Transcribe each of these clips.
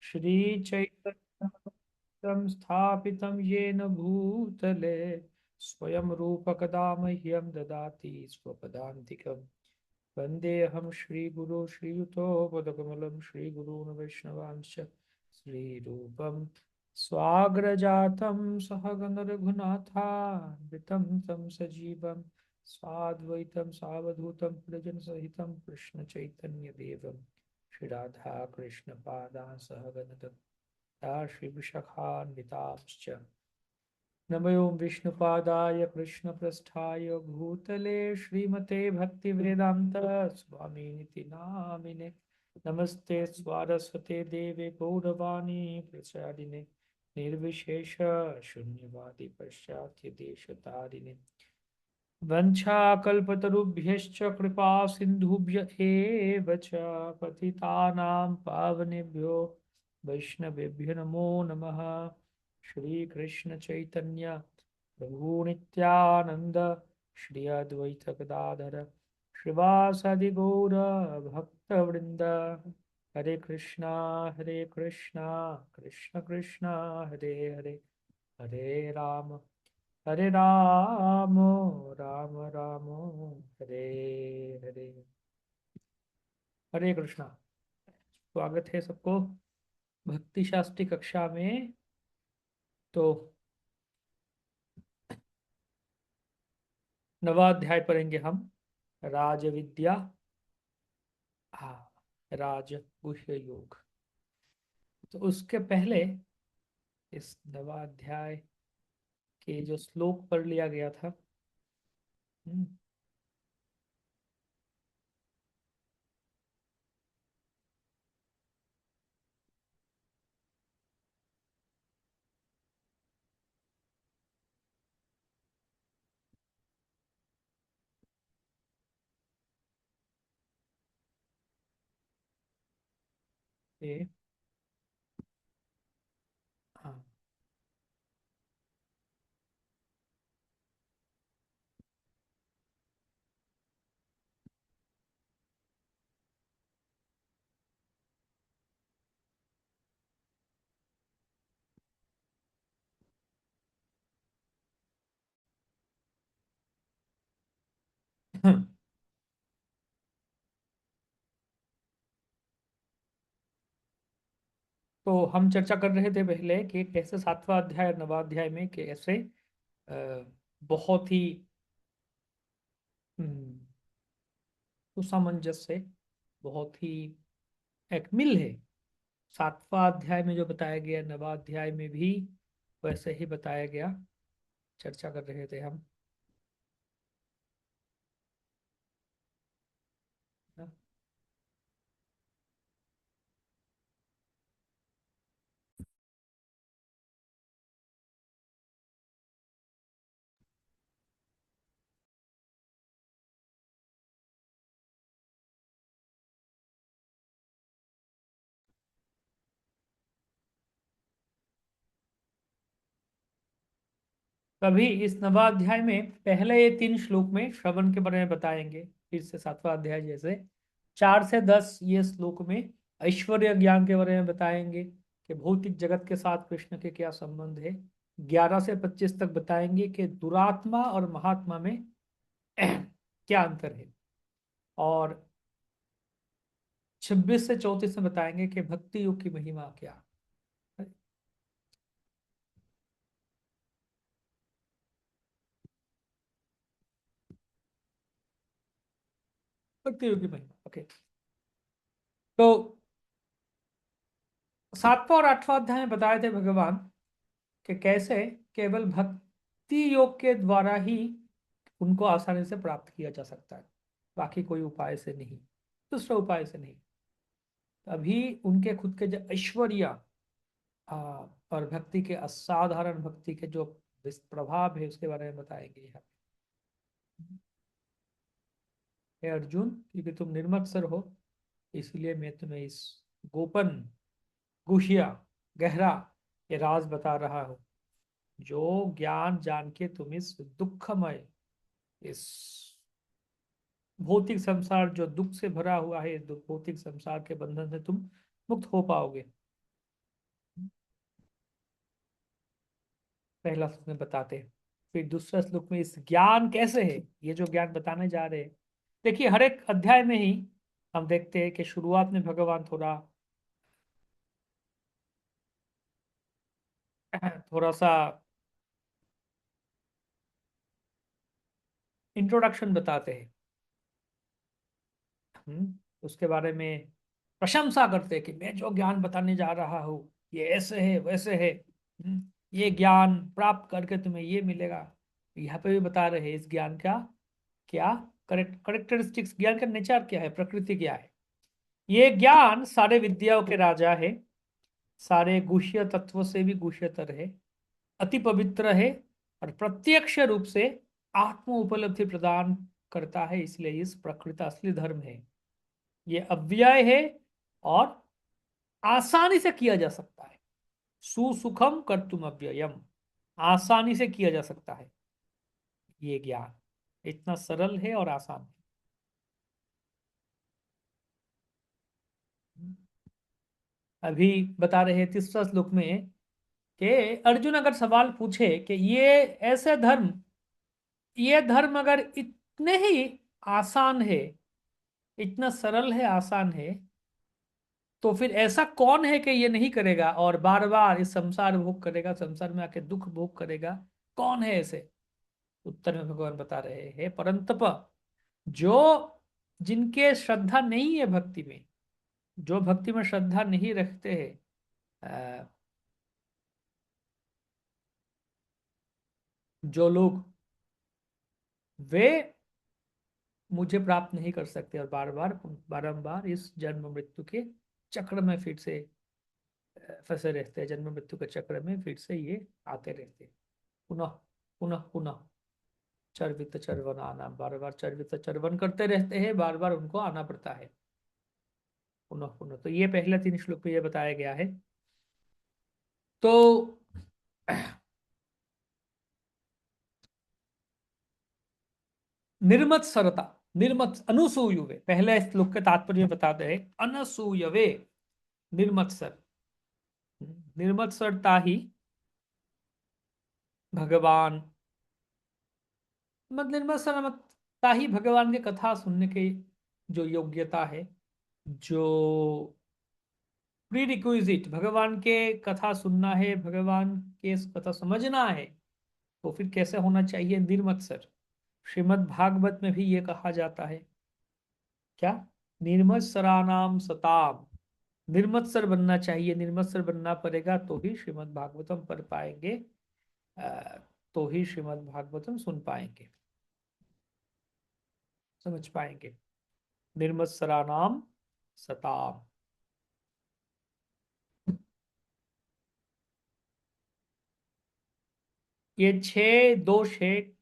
श्री चैतन्यं स्थापितं येन भूतले स्वयं रूप कदा मह्यं ददाति स्वपदान्तिकम्। वन्देऽहं श्रीगुरो श्रीयुतो पदकमलं श्रीगुरून् वैष्णवांश्च श्रीरूपं स्वाग्रजातं सहगण रघुनाथान्वितं तं सजीवं स्वाद्वैतं सावधूतं प्रजनसहितं कृष्णचैतन्यदेवं श्री राधा कृष्ण पादान् सहगणता श्रीविशाखान्विताश्च नमो विष्णुपादाय कृष्णप्रस्थाय भूतले श्रीमते भक्तिवेदांत स्वामिनिति नामिने नमस्ते स्वारस्वते देवे गौरवाणी प्रचारिणे निर्विशेष शून्यवादी पश्चात्य देशतारिणे वंशाकल्पतरुभ्यश्च कृपा सिन्धुभ्य एव च पतितानां पावनेभ्यो वैष्णवेभ्यो नमो नमः। श्री कृष्ण चैतन्य प्रभु नित्यानंद श्री अद्वैत गदाधर श्रीवासादि गौर भक्तवृंद। हरे कृष्णा कृष्ण कृष्णा हरे हरे, हरे राम राम राम हरे हरे। हरे कृष्णा। स्वागत है सबको भक्ति शास्त्री कक्षा में। तो नवा अध्याय पढ़ेंगे हम, राज विद्या। हाँ, राज गुह्य योग। तो उसके पहले इस नवा अध्याय के जो श्लोक पढ़ लिया गया था। हम्म, ये हाँ। तो हम चर्चा कर रहे थे पहले कि कैसे सातवां अध्याय और नवा अध्याय में कैसे बहुत ही हम्म, सुसामंजस्य से, बहुत ही एक मिल है। सातवां अध्याय में जो बताया गया नवा अध्याय में भी वैसे ही बताया गया। चर्चा कर रहे थे हम ना। तभी इस नवाध्याय में पहले ये 3 श्लोक में श्रवण के बारे में बताएंगे। फिर से सातवां अध्याय जैसे 4 से 10 ये श्लोक में ऐश्वर्य ज्ञान के बारे में बताएंगे कि भौतिक जगत के साथ कृष्ण के क्या संबंध है। 11 से 25 तक बताएंगे कि दुरात्मा और महात्मा में क्या अंतर है। और 26 से 34 में बताएंगे कि भक्ति योग की महिमा क्या है। भक्ति योग की महिमा, ओके। तो सातवां और आठवां अध्याय में बताए थे भगवान कि कैसे केवल भक्ति योग के द्वारा ही उनको आसानी से प्राप्त किया जा सकता है, बाकी कोई उपाय से नहीं, दूसरे उपाय से नहीं। तभी उनके खुद के जो ऐश्वर्य आ, और भक्ति के असाधारण भक्ति के जो प्रभाव है उसके बारे में बताएंगे यहाँ। हे अर्जुन, क्योंकि तुम निर्मत्सर हो इसलिए मैं तुम्हें इस गोपन गुहिया गहरा ये राज बता रहा हूँ, जो ज्ञान जान के तुम इस दुखमय, इस भौतिक संसार जो दुख से भरा हुआ है, इस भौतिक संसार के बंधन से तुम मुक्त हो पाओगे। पहला श्लोक में बताते हैं, फिर दूसरा श्लोक में इस ज्ञान कैसे है, ये जो ज्ञान बताने जा रहे हैं। देखिए हर एक अध्याय में ही हम देखते हैं कि शुरुआत में भगवान थोड़ा सा इंट्रोडक्शन बताते हैं। उसके बारे में प्रशंसा करते हैं कि मैं जो ज्ञान बताने जा रहा हूँ ये ऐसे है वैसे है। ये ज्ञान प्राप्त करके तुम्हें ये मिलेगा। यहाँ पे भी बता रहे हैं इस ज्ञान का क्या करेक्टरिस्टिक्स, ज्ञान का नेचर क्या है, प्रकृति क्या है। ये ज्ञान सारे विद्याओं के राजा है, सारे गुह्य तत्वों से भी गुह्यतर है, अति पवित्र है, और प्रत्यक्ष रूप से आत्म उपलब्धि प्रदान करता है। इसलिए इस प्रकृति असली धर्म है। ये अव्यय है और आसानी से किया जा सकता है। सुसुखम कर्तुम अव्ययम, आसानी से किया जा सकता है। ये ज्ञान इतना सरल है और आसान है। अभी बता रहे हैं तीसरा श्लोक में कि अर्जुन अगर सवाल पूछे कि ये धर्म अगर इतने ही आसान है, इतना सरल है, आसान है, तो फिर ऐसा कौन है कि ये नहीं करेगा और बार बार इस संसार भोग करेगा, संसार में आके दुख भोग करेगा। कौन है ऐसे? उत्तर में भगवान बता रहे हैं परंतप, जो जिनके श्रद्धा नहीं है भक्ति में, जो भक्ति में श्रद्धा नहीं रखते हैं, अ, जो लोग, वे मुझे प्राप्त नहीं कर सकते और बार बार बारंबार इस जन्म मृत्यु के चक्र में फिर से फंसे रहते हैं। जन्म मृत्यु के चक्र में फिर से ये आते रहते हैं, पुनः पुनः पुनः चर्वित चर्वन आना, बार बार चर्वित चर्वन करते रहते हैं, बार बार उनको आना पड़ता है पुनः पुनः। तो ये पहले 3 श्लोक में ये बताया गया है। तो निर्मत्सरता, निर्मत् अनुसूयुवे, पहले श्लोक के तात्पर्य बताते हैं। अनसूयवे, निर्मत्सर, निर्मत्सरता ही भगवान, मत निर्मत्सरता ही भगवान की कथा सुनने की जो योग्यता है, जो प्री रिक्विजिट भगवान के कथा सुनना है, भगवान के कथा समझना है, तो फिर कैसे होना चाहिए? निर्मत्सर। श्रीमद् भागवत में भी ये कहा जाता है क्या? निर्मत्सराणाम सताम, निर्मत्सर बनना चाहिए, निर्मत्सर बनना पड़ेगा तो ही श्रीमद् भागवतम पढ़ पाएंगे, अ, तो ही श्रीमद् भागवतम सुन पाएंगे, समझ पाएंगे। निर्मत्सराणाम सताम। ये 6 दोष है: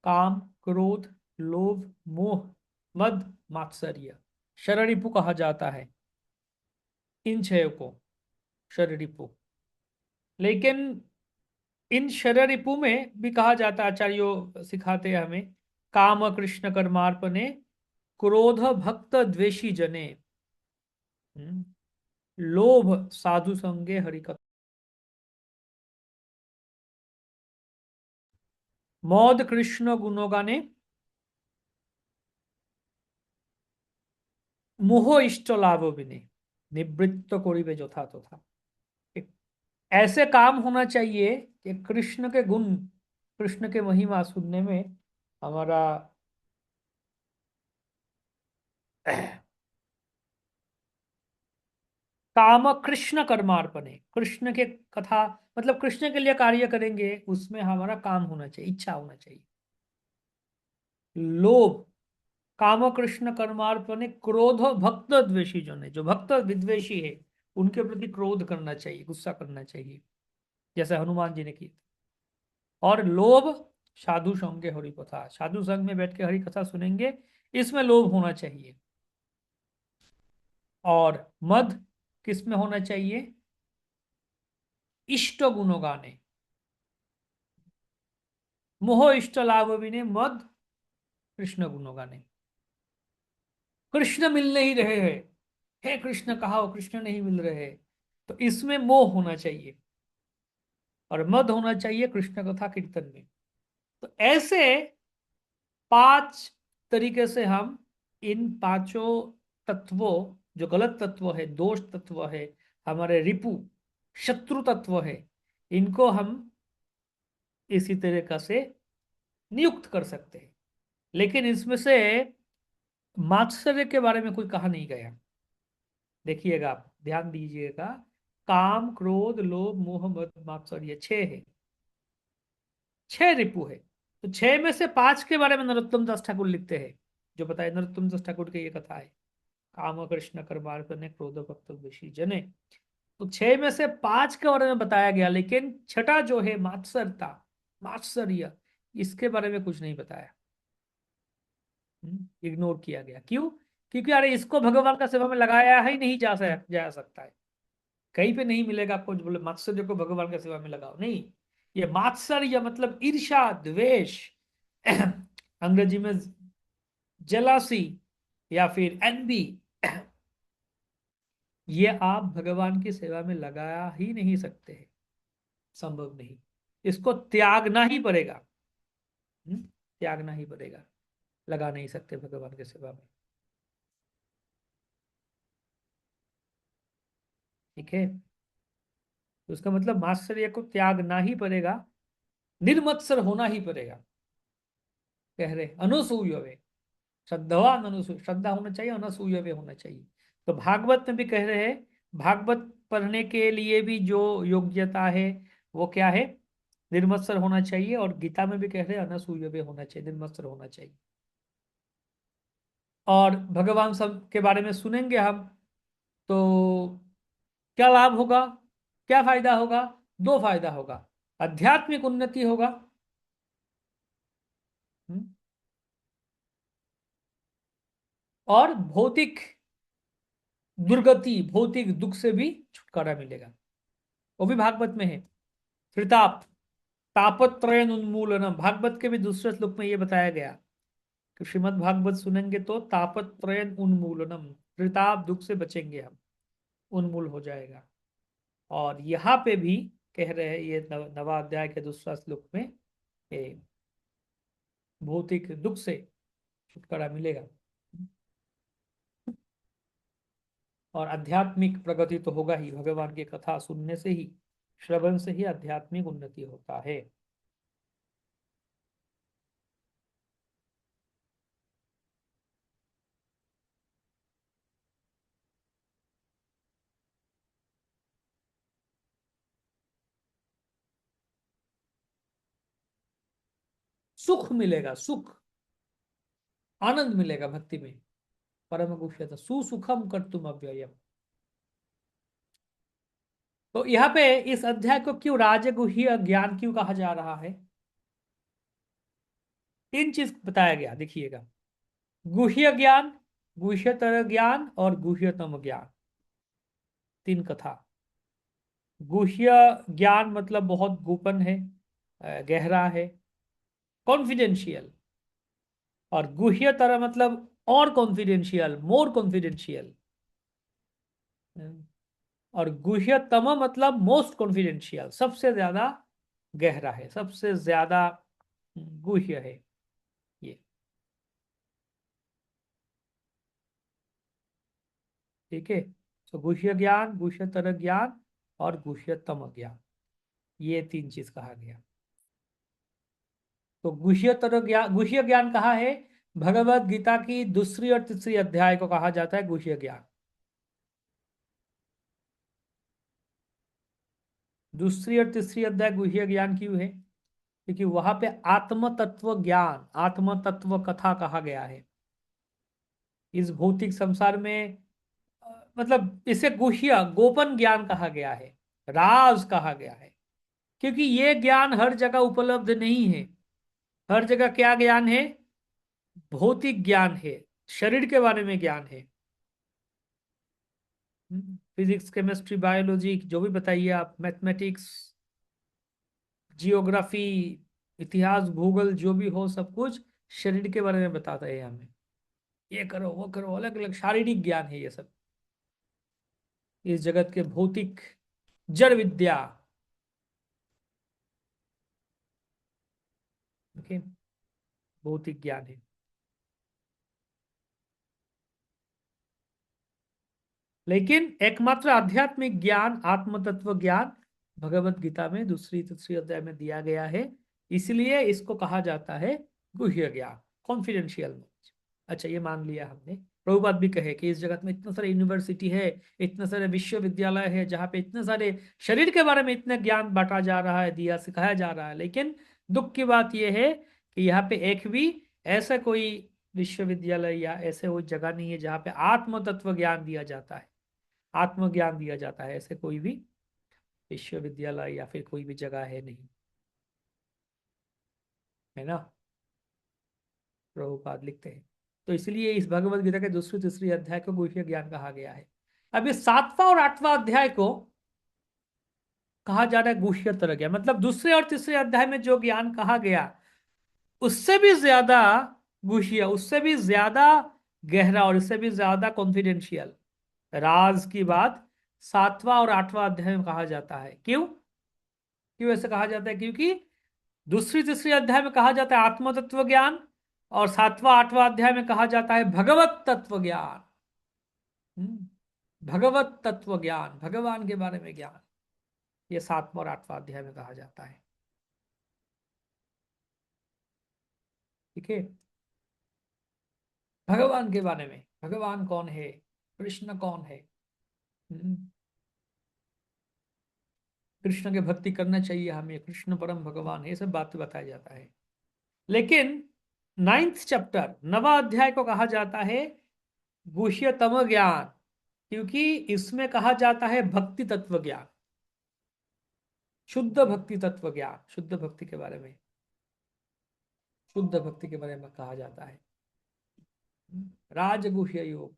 काम, क्रोध, लोभ, मोह, मद, मात्सर्य। शररिपु कहा जाता है इन 6 को, शररिपु। लेकिन इन शररिपु में भी कहा जाता है, आचार्यों सिखाते हैं हमें, काम कृष्ण कर्मार्पणे, क्रोध भक्त द्वेषी जने, हम्म, लोभ साधु संगे हरिकथा, मौद कृष्ण गुणगाने, মোহ इष्ट लाभ বিনে, निवृत्त করিবে যথা তথা। एक ऐसे काम होना चाहिए कि कृष्ण के गुण, कृष्ण के महिमा सुनने में हमारा काम कृष्ण कर्मार्पण है, कृष्ण के कथा, मतलब कृष्ण के लिए कार्य करेंगे, उसमें हमारा काम होना चाहिए, इच्छा होना चाहिए। लोभ, काम कृष्ण कर्मार्पण, क्रोध भक्त द्वेषी जो है, जो भक्त विद्वेषी है उनके प्रति क्रोध करना चाहिए, गुस्सा करना चाहिए, जैसे हनुमान जी ने किया। और लोभ, साधु संग हरि कथा, साधु संग में बैठ के हरि कथा सुनेंगे, इसमें लोभ होना चाहिए। और मद किस में होना चाहिए? इष्ट गुणों गाने, मोह इष्ट लाभ विने, मद कृष्ण गुणों गाने। कृष्ण मिल नहीं रहे हैं, हे कृष्ण कहा, कृष्ण नहीं मिल रहे हैं, तो इसमें मोह होना चाहिए। और मद होना चाहिए कृष्ण कथा कीर्तन में। तो ऐसे 5 तरीके से हम इन पांचों तत्वों, जो गलत तत्व है, दोष तत्व है, हमारे रिपु शत्रु तत्व है, इनको हम इसी तरीके से नियुक्त कर सकते हैं। लेकिन इसमें से मात्सर्य के बारे में कोई कहा नहीं गया। देखिएगा, आप ध्यान दीजिएगा, काम क्रोध लोभ मोह मद मात्सर्य 6 है, 6 रिपु है। तो 6 में से 5 के बारे में नरोत्तम दास ठाकुर लिखते हैं। जो बताए नरोत्तम दास ठाकुर की ये कथा है, काम कृष्ण कर्मार्पण क्रोध भक्त विषी जने। तो 6 में से 5 के बारे में बताया गया, लेकिन छठा जो है मात्सरता, मात्सर्य, इसके बारे में कुछ नहीं बताया, इग्नोर किया गया। क्यों? क्योंकि अरे इसको भगवान का सेवा में लगाया ही नहीं जा सकता है। कहीं पे नहीं मिलेगा आपको जो बोले मात्सर्य को भगवान का सेवा में लगाओ, नहीं। ये मात्सर्य मतलब ईर्ष्या द्वेष, अंग्रेजी में जेलसी या फिर एनबी, ये आप भगवान की सेवा में लगाया ही नहीं सकते हैं, संभव नहीं। इसको त्यागना ही पड़ेगा, त्यागना ही पड़ेगा, लगा नहीं सकते भगवान की सेवा में। ठीक है, तो उसका मतलब मात्सर्य को त्यागना ही पड़ेगा, निर्मत्सर होना ही पड़ेगा। कह रहे अनुसूयवे, श्रद्धावान अनुसूय, श्रद्धा होना चाहिए, अनसूयवे होना चाहिए। तो भागवत में भी कह रहे हैं, भागवत पढ़ने के लिए भी जो योग्यता है वो क्या है? निर्मत्सर होना चाहिए। और गीता में भी कह रहे हैं अनसूयवे होना चाहिए, निर्मत्सर होना चाहिए। और भगवान सब के बारे में सुनेंगे हम, तो क्या लाभ होगा, क्या फायदा होगा? 2 फायदा होगा, आध्यात्मिक उन्नति होगा, हम्म, और भौतिक दुर्गति, भौतिक दुख से भी छुटकारा मिलेगा। वो भी भागवत में है। त्रिताप तापत्रयन उन्मूलनम, भागवत के भी दूसरे श्लोक में ये बताया गया कि श्रीमद् भागवत सुनेंगे तो तापत्रयन उन्मूलनम, त्रिताप दुख से बचेंगे हम, उन्मूल हो जाएगा। और यहाँ पे भी कह रहे हैं ये नवा अध्याय के दूसरा श्लोक में, ये भौतिक दुख से छुटकारा मिलेगा। और आध्यात्मिक प्रगति तो होगा ही, भगवान की कथा सुनने से ही, श्रवण से ही आध्यात्मिक उन्नति होता है। सुख मिलेगा, सुख, आनंद मिलेगा भक्ति में। परम गुह्यता सुसुखम कर्तुम अव्ययम। तो यहाँ पे इस अध्याय को क्यों राजगुह्य ज्ञान क्यों कहा जा रहा है? 3 चीज बताया गया, देखिएगा। गुह्य ज्ञान, गुह्यतर ज्ञान और गुह्यतम ज्ञान, 3 कथा। गुह्य ज्ञान मतलब बहुत गोपन है, गहरा है, कॉन्फिडेंशियल। और गुह्यतर मतलब और कॉन्फिडेंशियल, मोर कॉन्फिडेंशियल। और गुह्यतम मतलब मोस्ट कॉन्फिडेंशियल, सबसे ज्यादा गहरा है, सबसे ज्यादा गुह्य है ये। ठीक है, तो गुह्य ज्ञान, गुह्यतर ज्ञान और गुह्यतम ज्ञान, ये 3 चीज कहा गया। तो गुह्यतर ज्ञान, गुह्य ज्ञान कहाँ है? भगवत गीता की दूसरी और तीसरी अध्याय को कहा जाता है गुह्य ज्ञान। दूसरी और तीसरी अध्याय गुह्य ज्ञान क्यों है? क्योंकि वहां पे आत्म तत्व ज्ञान, आत्म तत्व कथा कहा गया है। इस भौतिक संसार में मतलब इसे गुह्य गोपन ज्ञान कहा गया है, राज कहा गया है। क्योंकि ये ज्ञान हर जगह उपलब्ध नहीं है। हर जगह क्या ज्ञान है? भौतिक ज्ञान है, शरीर के बारे में ज्ञान है। फिजिक्स केमिस्ट्री बायोलॉजी जो भी बताइए आप, मैथमेटिक्स, जियोग्राफी, इतिहास भूगोल, जो भी हो सब कुछ शरीर के बारे में बताता है हमें। ये करो वो करो, अलग अलग शारीरिक ज्ञान है ये सब, इस जगत के भौतिक जड़ विद्या। ओके, भौतिक ज्ञान है। लेकिन एकमात्र आध्यात्मिक ज्ञान, आत्म तत्व ज्ञान भगवत गीता में दूसरी तीसरी अध्याय में दिया गया है। इसलिए इसको कहा जाता है गुह्य ज्ञान, कॉन्फिडेंशियल नॉलेज। अच्छा, ये मान लिया हमने। प्रभुपाद भी कहे कि इस जगत में इतने सारे यूनिवर्सिटी है, इतने सारे विश्वविद्यालय है, जहाँ पे इतने सारे शरीर के बारे में इतना ज्ञान बांटा जा रहा है, दिया सिखाया जा रहा है, लेकिन दुख की बात यह है कि यहाँ पे एक भी ऐसा कोई विश्वविद्यालय या ऐसे कोई जगह नहीं है जहाँ पे आत्म तत्व ज्ञान दिया जाता है, आत्मज्ञान दिया जाता है। ऐसे कोई भी विश्वविद्यालय या फिर कोई भी जगह है नहीं, है ना। प्रभुपाद लिखते हैं। तो इसलिए इस भगवत गीता के दूसरी तीसरी अध्याय को गुह्य ज्ञान कहा गया है। अब ये सातवां और आठवां अध्याय को कहा जा रहा है गुह्यतर ज्ञान। मतलब दूसरे और तीसरे अध्याय में जो ज्ञान कहा गया उससे भी ज्यादा गुह्य, उससे भी ज्यादा गहरा और उससे भी ज्यादा कॉन्फिडेंशियल राज की बात सातवां और आठवां अध्याय में कहा जाता है। क्यों? क्यों ऐसे कहा जाता है? क्योंकि दूसरी तीसरी अध्याय में कहा जाता है आत्म तत्व ज्ञान, और सातवां आठवां अध्याय में कहा जाता है भगवत तत्व ज्ञान। भगवत तत्व ज्ञान, भगवान के बारे में ज्ञान, ये सातवां और आठवां अध्याय में कहा जाता है। ठीक है, भगवान के बारे में, भगवान कौन है, कृष्ण कौन है। हम्म, कृष्ण की भक्ति करना चाहिए हमें, कृष्ण परम भगवान है, ये सब बात बताया जाता है। लेकिन नाइन्थ चैप्टर, नवा अध्याय को कहा जाता है गुह्यतम ज्ञान, क्योंकि इसमें कहा जाता है भक्ति तत्व ज्ञान, शुद्ध भक्ति तत्व ज्ञान, शुद्ध भक्ति के बारे में, शुद्ध भक्ति के बारे में कहा जाता है राजगुह्य योग।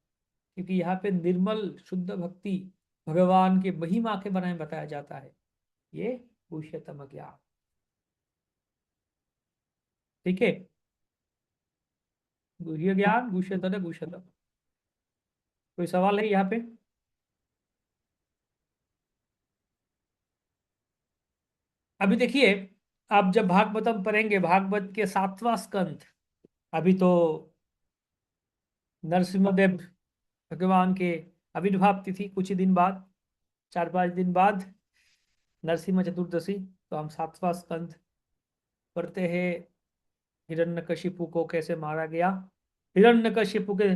क्योंकि यहाँ पे निर्मल शुद्ध भक्ति, भगवान के महिमा के बारे में बताया जाता है, ये गुह्यतम ज्ञान। ठीक है, गुह्य ज्ञान, गुह्यतर, गुह्यतम। कोई सवाल है यहाँ पे? अभी देखिए, आप जब भागवतम पढ़ेंगे, भागवत के सातवां स्कंद, अभी तो नरसिम्हदेव भगवान के आविर्भाव तिथि कुछ ही दिन बाद, 4-5 दिन बाद नरसिम्हा चतुर्दशी, तो हम सातवां स्कंद पढ़ते हैं। हिरण्यकशिपु को कैसे मारा गया, हिरण्यकशिपु के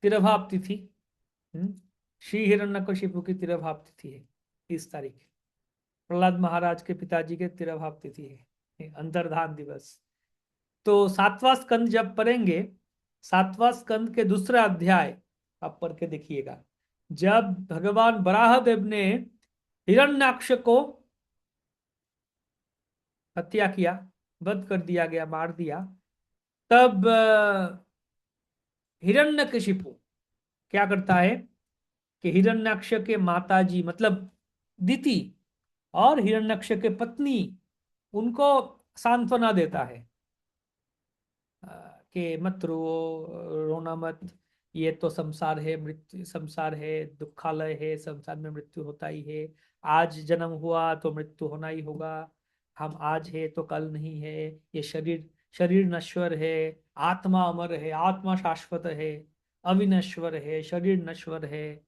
तिरभाव तिथि। हम्म, श्री हिरण्यकशिपु की तिरभाव तिथि है 30 तारीख। प्रहलाद महाराज के पिताजी के तिरभाव तिथि है, अंतर्धान दिवस। तो सातवां स्कंद जब पढ़ेंगे, सातवां स्कंद के दूसरा अध्याय आप पढ़ के देखिएगा। जब भगवान वराहदेव ने हिरण्याक्ष को हत्या किया, वध कर दिया गया, मार दिया, तब हिरण्यकशिपु क्या करता है कि हिरण्याक्ष के माताजी मतलब दिति और हिरण्याक्ष के पत्नी, उनको सांत्वना देता है कि मत रो, रोना मत, ये तो संसार है, मृत्यु संसार है, दुखालय है, संसार में मृत्यु होता ही है। आज जन्म हुआ तो मृत्यु होना ही होगा, हम आज है तो कल नहीं है। ये शरीर, शरीर नश्वर है, आत्मा अमर है, आत्मा शाश्वत है, अविनश्वर है, शरीर नश्वर है।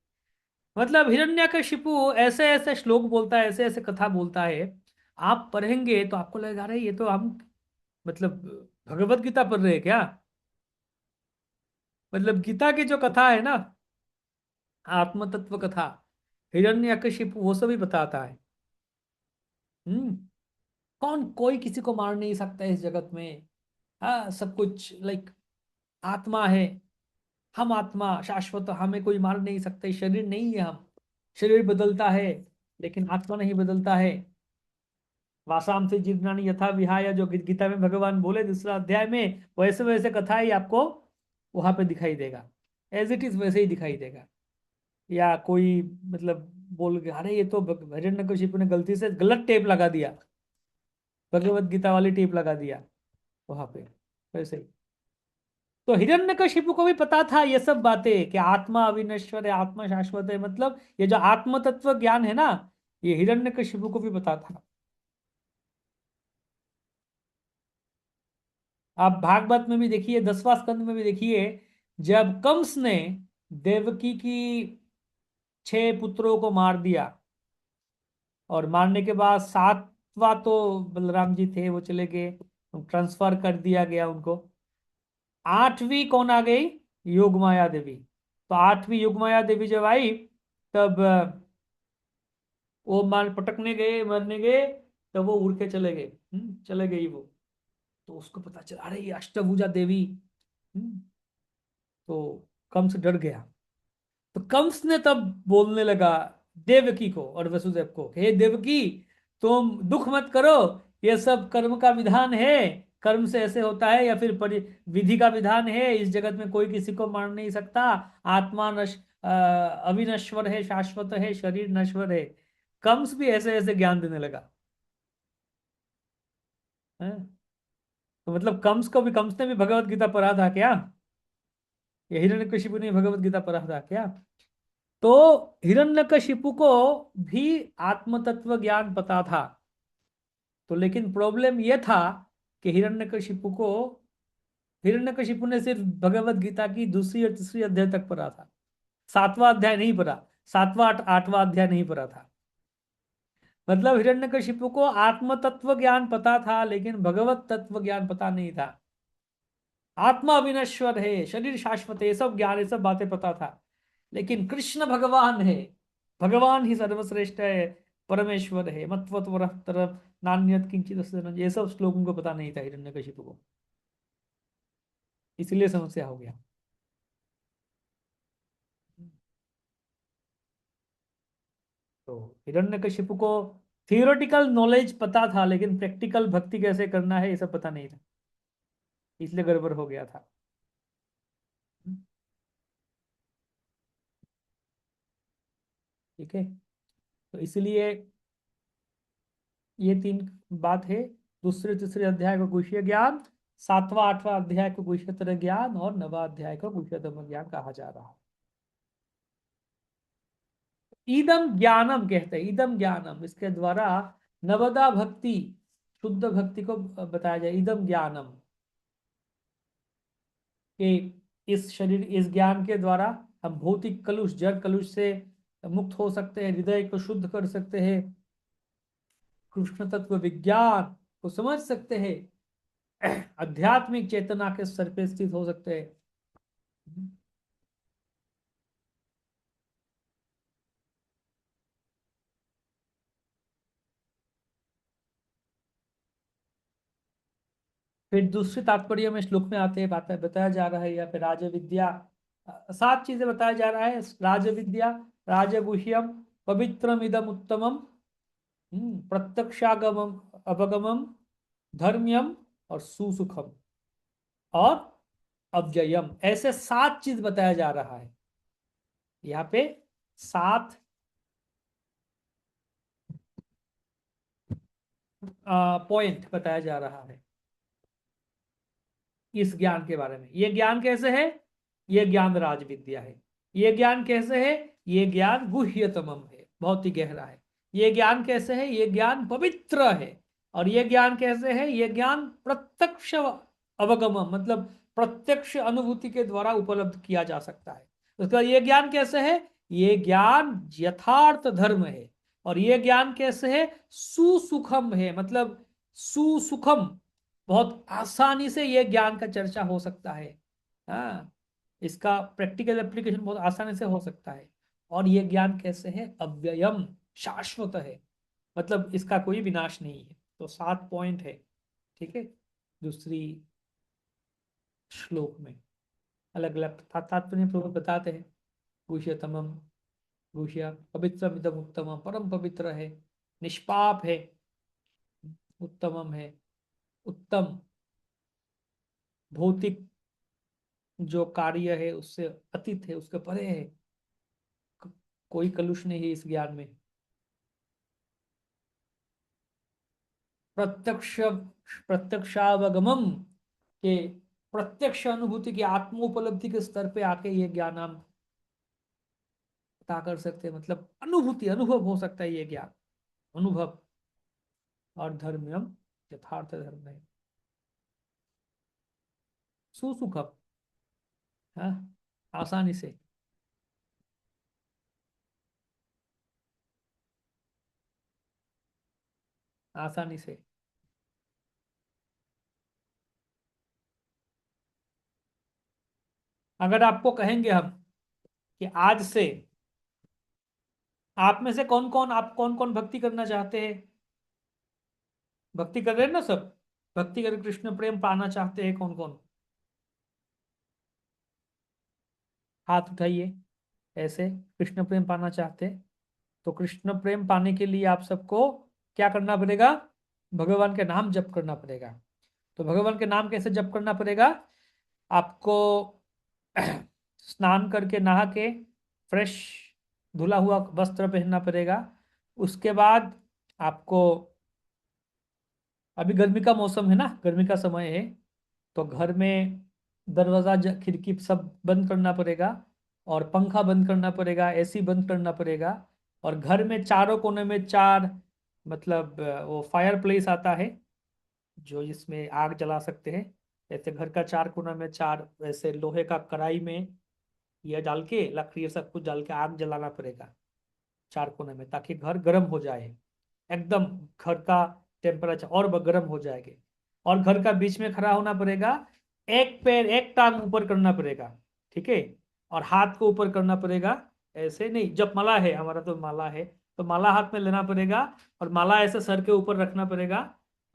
मतलब हिरण्यकशिपु ऐसे ऐसे श्लोक बोलता है, ऐसे ऐसे कथा बोलता है, आप पढ़ेंगे तो आपको लगेगा अरे ये तो हम मतलब भगवत गीता पढ़ रहे हैं क्या। मतलब गीता की जो कथा है ना, आत्म तत्व कथा, हिरण्यकशिपु वो सभी बताता है। हम्म, कौन, कोई किसी को मार नहीं सकता इस जगत में। हाँ, सब कुछ लाइक आत्मा है, हम आत्मा शाश्वत, हमें कोई मार नहीं सकता, शरीर नहीं है हम। शरीर बदलता है लेकिन आत्मा नहीं बदलता है। वासाम से जीवनानी यथा विहाय, जो गीता में भगवान बोले दूसरा अध्याय में, वैसे वैसे कथा ही आपको वहां पे दिखाई देगा, एज इट इज वैसे ही दिखाई देगा। या कोई मतलब बोल के अरे ये तो हिरण्यकशिपु ने गलती से गलत टेप लगा दिया, भगवत गीता वाली टेप लगा दिया वहां पे, वैसे ही। तो हिरण्यकशिपु को भी पता था ये सब बातें कि आत्मा अविनश्वर है, आत्मा शाश्वत है। मतलब ये जो आत्म तत्व ज्ञान है ना, ये हिरण्यकशिपु को भी पता था। आप भागवत में भी देखिए, 10वां स्कंद में भी देखिए, जब कंस ने देवकी की 6 पुत्रों को मार दिया, और मारने के बाद 7वां तो बलराम जी थे, वो चले गए, ट्रांसफर कर दिया गया उनको। 8वीं कौन आ गई? योगमाया देवी। तो 8वीं योगमाया देवी जब आई, तब वो मार पटकने गए, मरने गए, तब वो उड़ के चले गए। चले गई वो। तो उसको पता चला, अरे ये अष्टभुजा देवी। हम्म, तो कंस डर गया। तो कंस ने तब बोलने लगा देवकी को और वसुदेव को, हे देवकी, तुम दुख मत करो, ये सब कर्म का विधान है, कर्म से ऐसे होता है, या फिर विधि का विधान है, इस जगत में कोई किसी को मार नहीं सकता। आत्मा अविनश्वर है, शाश्वत है, शरीर नश्वर है। कंस भी ऐसे ऐसे ज्ञान देने लगा। हैं? तो मतलब कंस ने भी भगवत गीता पढ़ा था क्या? ये हिरण्यकशिपु ने भगवत गीता पढ़ा था क्या? तो हिरण्यकशिपु को भी आत्म तत्व ज्ञान पता था। तो लेकिन प्रॉब्लम यह था कि हिरण्यकशिपु ने सिर्फ भगवत गीता की दूसरी और तीसरी अध्याय तक पढ़ा था। 7वां अध्याय नहीं पढ़ा। 8वां अध्याय नहीं पढ़ा था। मतलब हिरण्यकशिपु को आत्म तत्व ज्ञान पता था, लेकिन भगवत तत्व ज्ञान पता नहीं था। आत्मा विनश्वर है, शरीर शाश्वत है, ये सब ज्ञान, ये सब बातें पता था। लेकिन कृष्ण भगवान है, भगवान ही सर्वश्रेष्ठ है, परमेश्वर है, मत्वतवर तरफ नान्यत किंचित अस्ति धनंजय, ये सब श्लोकों को पता नहीं था हिरण्यकशिपु को। इसलिए समस्या हो गया। तो हिरण्यकशिपु को थियोरेटिकल नॉलेज पता था, लेकिन प्रैक्टिकल भक्ति कैसे करना है ये सब पता नहीं था। इसलिए गड़बड़ हो गया था। ठीक है। तो इसलिए ये 3 बात है। दूसरे तीसरे अध्याय को गुह्य ज्ञान, 7वां 8वां अध्याय को गुह्यतर ज्ञान, और 9वां अध्याय को गुह्यतम ज्ञान कहा जा रहा है। इदम ज्ञानम कहते हैं, इदम ज्ञानम, इसके द्वारा नवदा भक्ति, शुद्ध भक्ति को बताया जाए। इदम ज्ञानम, कि इस ज्ञान के द्वारा हम भौतिक कलुष, जड़ कलुष से मुक्त हो सकते हैं, हृदय को शुद्ध कर सकते हैं, कृष्ण तत्व विज्ञान को समझ सकते हैं, आध्यात्मिक चेतना के स्तर पे स्थित हो सकते हैं। फिर दूसरे तात्पर्य में श्लोक में आते हैं, बताया जा रहा है, या फिर राज विद्या, 7 चीजें बताया जा रहा है। राज विद्या, राजगुह्यम, पवित्रम इदम उत्तमम, प्रत्यक्षागमम, अवगमम, धर्म्यम, और सुसुखम, और अव्ययम, ऐसे 7 चीज बताया जा रहा है यहाँ पे। 7 पॉइंट बताया जा रहा है इस ज्ञान के बारे में। ये ज्ञान कैसे है? ये ज्ञान राज विद्या है। ये ज्ञान कैसे है? ये ज्ञान गुह्यतमम है, बहुत ही गहरा है। ये ज्ञान कैसे है? ये ज्ञान पवित्र है। और ये ज्ञान कैसे है? ये ज्ञान प्रत्यक्ष अवगमम, मतलब प्रत्यक्ष अनुभूति के द्वारा उपलब्ध किया जा सकता है। उसका ये ज्ञान कैसे है? ये ज्ञान यथार्थ धर्म है। और ये ज्ञान कैसे है? सुसुखम है, मतलब सुसुखम, बहुत आसानी से ये ज्ञान का चर्चा हो सकता है। हाँ, इसका प्रैक्टिकल एप्लीकेशन बहुत आसानी से हो सकता है। और ये ज्ञान कैसे है? अव्ययम, शाश्वत है, मतलब इसका कोई विनाश नहीं है। तो 7 पॉइंट है। ठीक है। दूसरी श्लोक में अलग अलग तात्पर्य प्रभु बताते हैं। गुह्यतमम, गुह्य पवित्रम इदम उत्तमम, परम पवित्र है, निष्पाप है, उत्तमम है, उत्तम, भौतिक जो कार्य है उससे अतीत है, उसके परे है, कोई कलुष नहीं है इस ज्ञान में। प्रत्यक्ष, प्रत्यक्षावगमम, के प्रत्यक्ष अनुभूति की, आत्मोपलब्धि के स्तर पे आके ये ज्ञान हम पता कर सकते हैं, मतलब अनुभूति, अनुभव हो सकता है ये ज्ञान, अनुभव। और धर्म्यम, यथार्थ धर्म है। सुसुखम। हाँ, आसानी से। आसानी से। अगर आपको कहेंगे हम कि आज से आप में से कौन कौन, आप कौन कौन भक्ति करना चाहते हैं? भक्ति कर रहे हैं ना सब? भक्ति कर कृष्ण प्रेम पाना चाहते हैं कौन कौन? हाथ उठाइए। ऐसे कृष्ण प्रेम पाना चाहते हैं। तो कृष्ण प्रेम पाने के लिए आप सबको क्या करना पड़ेगा? भगवान के नाम जप करना पड़ेगा। तो भगवान के नाम कैसे जप करना पड़ेगा? आपको स्नान करके, नहा के, फ्रेश धुला हुआ वस्त्र पहनना पड़ेगा। उसके बाद आपको, अभी गर्मी का मौसम है ना, गर्मी का समय है, तो घर में दरवाजा खिड़की सब बंद करना पड़ेगा, और पंखा बंद करना पड़ेगा, एसी बंद करना पड़ेगा। और घर में चारों कोने में चार, मतलब वो फायर प्लेस आता है जो जिसमें आग जला सकते हैं। ऐसे घर का चार कोना में चार वैसे लोहे का कढ़ाई में यह डाल के, लकड़ी ये सब कुछ डाल के आग जलाना पड़ेगा चार कोने में, ताकि घर गर्म हो जाए एकदम। घर का टेम्परेचर और गर्म हो जाएगा। और घर का बीच में खड़ा होना पड़ेगा। एक पैर, एक टांग ऊपर करना पड़ेगा। ठीक है? और हाथ को ऊपर करना पड़ेगा। ऐसे नहीं, जब माला है, हमारा तो माला है, तो माला हाथ में लेना पड़ेगा। और माला ऐसे सर के ऊपर रखना पड़ेगा।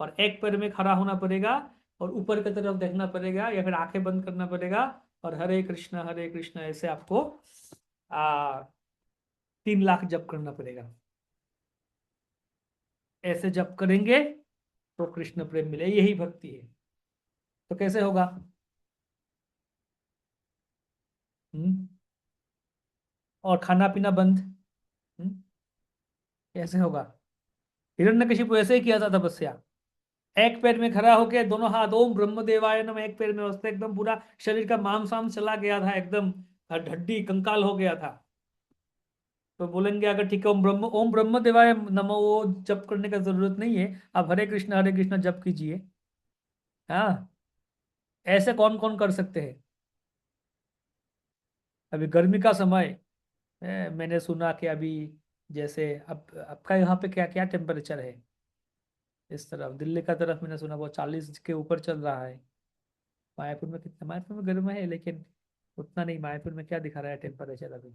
और एक पैर में खड़ा होना पड़ेगा। और ऊपर की तरफ देखना पड़ेगा, या फिर आंखें बंद करना पड़ेगा। और हरे कृष्ण ऐसे आपको आ 3 लाख जप करना पड़ेगा। ऐसे जप करेंगे तो कृष्ण प्रेम मिले, यही भक्ति है। तो कैसे होगा? हम्म और खाना पीना बंद। हम्म कैसे होगा? हिरण्यकशिपु ऐसे ही किया था तपस्या। एक पैर में खड़ा होके दोनों हाथ ओम ब्रह्म देवाय नमः, एक पैर में, उससे एकदम पूरा शरीर का मांस वाम चला गया था एकदम, हड्डी कंकाल हो गया था। तो बोलेंगे अगर ठीक है, ओम ब्रह्म देवाय नमः, वो जप करने का जरूरत नहीं है, आप हरे कृष्ण जप कीजिए। हाँ, ऐसे कौन कौन कर सकते हैं? अभी गर्मी का समय मैंने सुना कि अभी, जैसे अब आपका यहाँ पे क्या क्या टेम्परेचर है? इस तरफ दिल्ली का तरफ मैंने सुना वो 40 के ऊपर चल रहा है। मायापुर में कितना? मायापुर में गर्म है लेकिन उतना नहीं। मायापुर में क्या दिखा रहा है टेम्परेचर अभी?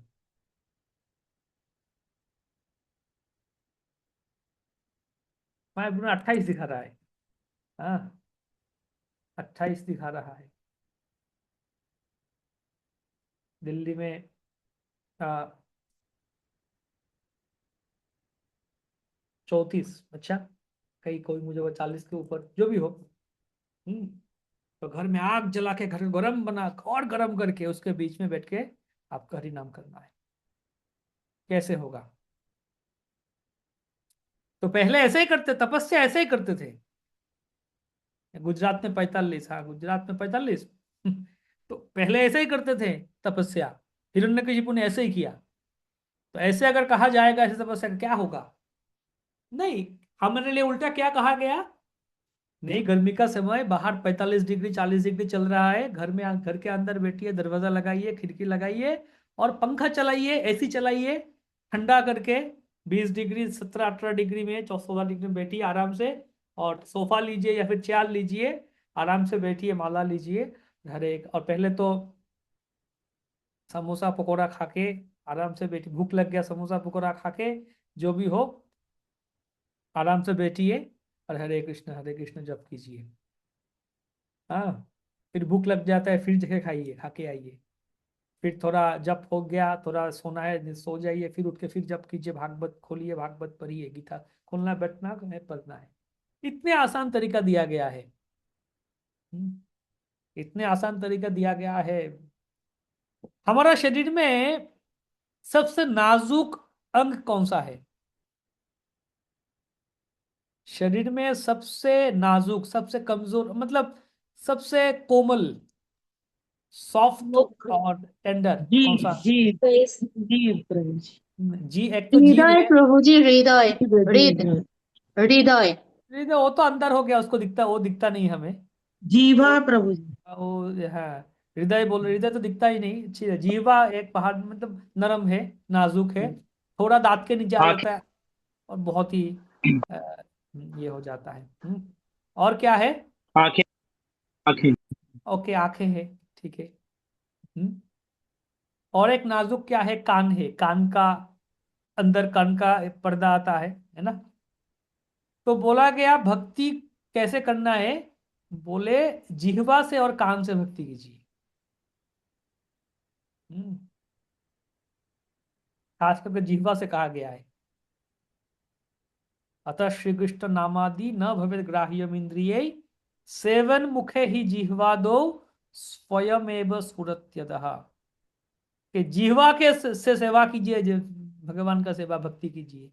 मायापुर में 28 दिखा रहा है। हाँ, 28 दिखा रहा है। दिल्ली में 34। अच्छा, कहीं कोई मुझे वो 40 के ऊपर जो भी हो। हम्म तो घर में आग जला के, घर गरम बना और गरम करके उसके बीच में बैठ के आपका हरि नाम करना है। कैसे होगा? तो पहले ऐसे ही करते, तपस्या ऐसे ही करते थे। गुजरात में 45, हाँ गुजरात में 45। तो पहले ऐसे ही करते थे तपस्या। हिरण्यकशिपु ने ऐसे ही किया। तो ऐसे अगर कहा जाएगा ऐसे तपस्या का क्या होगा? नहीं, हमारे लिए उल्टा क्या कहा गया? नहीं, गर्मी का समय, बाहर 45 डिग्री 40 डिग्री चल रहा है, घर में, घर के अंदर बैठिए, दरवाजा लगाइए, खिड़की लगाइए, और पंखा चलाइए, एसी चलाइए, ठंडा करके। 20 डिग्री, 17 18 डिग्री में, 14 डिग्री में बैठिए आराम से। और सोफा लीजिए या फिर चेयर लीजिए, आराम से बैठिए, माला लीजिए। हर एक, और पहले तो समोसा पकोड़ा खा के आराम से बैठिए, भूख लग गया, समोसा पकोड़ा खा के, जो भी हो, आराम से बैठिए। और हरे कृष्ण जप कीजिए। हाँ, फिर भूख लग जाता है, फिर जगह खाइए, खा के आइए। फिर थोड़ा जप हो गया, थोड़ा सोना है सो जाइए, फिर उठ के फिर जप कीजिए, भागवत खोलिए, भागवत पढ़िए, गीता खोलना, बैठना है, पढ़ना है। इतने आसान तरीका दिया गया है। हम्म, इतने आसान तरीका दिया गया है। हमारा शरीर में सबसे नाजुक अंग कौन सा है? शरीर में सबसे नाजुक, सबसे कमजोर, मतलब सबसे कोमल, सॉफ्ट वो और टेंडर कौन जीव सा? जीव जीव प्रभु जी। जी, एक तो जीव हृदय है। प्रभु जी, हृदय हृदय हृदय। नहीं, वो तो अंदर हो गया, उसको दिखता, वो दिखता नहीं हमें। जीवा तो प्रभु जी। वो है, हृदय बोल रहे, हृदय तो दिखता ही नहीं, अच्छी है जीवा, एक पहाड़ मतलब नरम है, नाजुक है, थोड़ा दांत के नीचे आ आंखें। जाता है और बहुत ही अ, ये हो जाता है। और क्या है? आंखें। आंखें। ओके, आंखें हैं, ठीक है। और एक नाजुक क्या है? कान है, कान का अंदर कान का एक पर्दा आता है ना। तो बोला गया भक्ति कैसे करना है, बोले जिह्वा से और कान से भक्ति कीजिए। हम्म, खास करके जिह्वा से कहा गया है। अतः श्री कृष्ण नामादि न भवेद ग्राह्यम इंद्रिय, सेवन मुखे ही जिह्वा दो, स्वयमेव स्फुरत्यदः। कि जिह्वा के से सेवा कीजिए, भगवान का सेवा भक्ति कीजिए।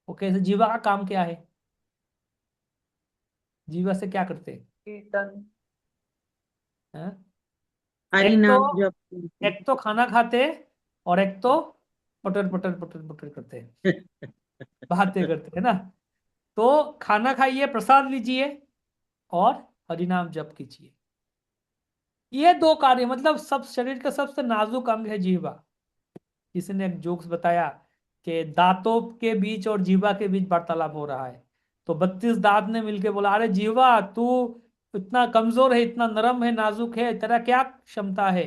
वो कैसे? जिह्वा का काम क्या है? जिह्वा से क्या करते हैं? कीर्तन। हाँ? हरि एक तो नाम जप कीर्तन। एक तो खाना खाते हैं, और एक तो पटर पटर पटर पटर करते हैं, बातें करते हैं ना। तो खाना खाइए, प्रसाद लीजिए, और हरिनाम जप कीजिए। ये दो कार्य, मतलब सब शरीर का सबसे नाजुक अंग है जीवा। किसी ने एक जोक्स बताया कि दांतों के बीच और जीवा के बीच वार्तालाप हो रहा है। तो 32 दांत ने मिलके बोला, अरे जीवा, तू इतना कमजोर है, इतना नरम है, नाजुक है, तेरा क्या क्षमता है?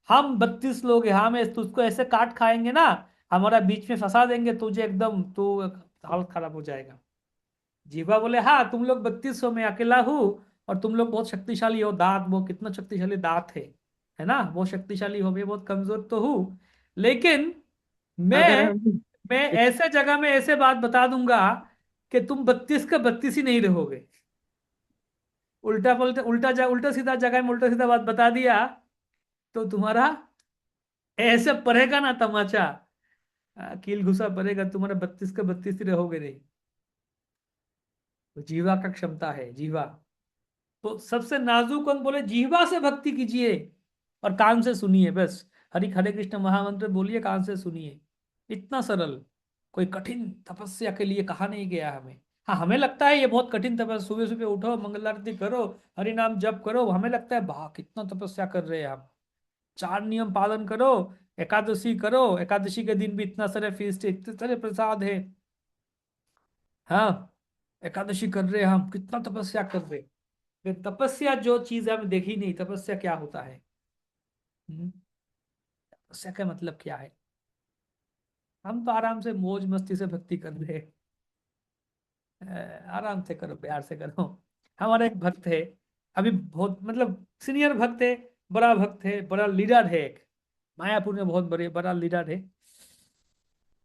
हम 32 लोग हैं, हम तुझको ऐसे काट खाएंगे ना, हमारा बीच में फंसा देंगे तुझे, एकदम तू हालत खराब हो जाएगा। जीवा बोले, हाँ तुम लोग 32 हो, मैं अकेला हूँ, और तुम लोग बहुत शक्तिशाली हो, दांत वो कितना शक्तिशाली दांत है ना, बहुत शक्तिशाली हो, मैं बहुत कमजोर तो हूँ, लेकिन अगर मैं हम मैं ऐसे जगह में ऐसे बात बता दूंगा कि तुम 32 का 32 ही नहीं रहोगे। उल्टा बोलते, उल्टा सीधा जगह में उल्टा सीधा बात बता दिया, तो तुम्हारा ऐसे पड़ेगा ना तमाचा, कील घुसा पड़ेगा, तुम्हारा 32 का 32 ही रहोगे नहीं। तो जीवा का क्षमता है, जीवा। तो सबसे नाजुक अंग बोले जीवा से भक्ति कीजिए, और कान से सुनिए बस। हरि हरे कृष्ण महामंत्र बोलिए, कान से सुनिए। इतना सरल, कोई कठिन तपस्या के लिए कहा नहीं गया हमें। हाँ, हमें लगता है ये बहुत कठिन तपस्या, सुबह सुबह उठो, मंगल आरती करो, हरि नाम जप करो, हमें लगता है वाह कितना तपस्या कर रहे हैं हम। 4 नियम पालन करो, एकादशी करो, एकादशी के दिन भी इतना सारे फीस्ट है, इतने सारे प्रसाद है। हाँ, एकादशी कर रहे हैं हम, कितना तपस्या कर रहे हैं। फिर तपस्या जो चीज हमने देखी नहीं, तपस्या क्या होता है? हम्म, तपस्या का मतलब क्या है? हम तो आराम से मौज मस्ती से भक्ति कर रहे हैं। आराम से करो, प्यार से करो। हमारा एक भक्त है, अभी बहुत मतलब सीनियर भक्त है, बड़ा भक्त है, बड़ा लीडर है एक, मायापुर में बहुत बड़े बड़ा लीडर है।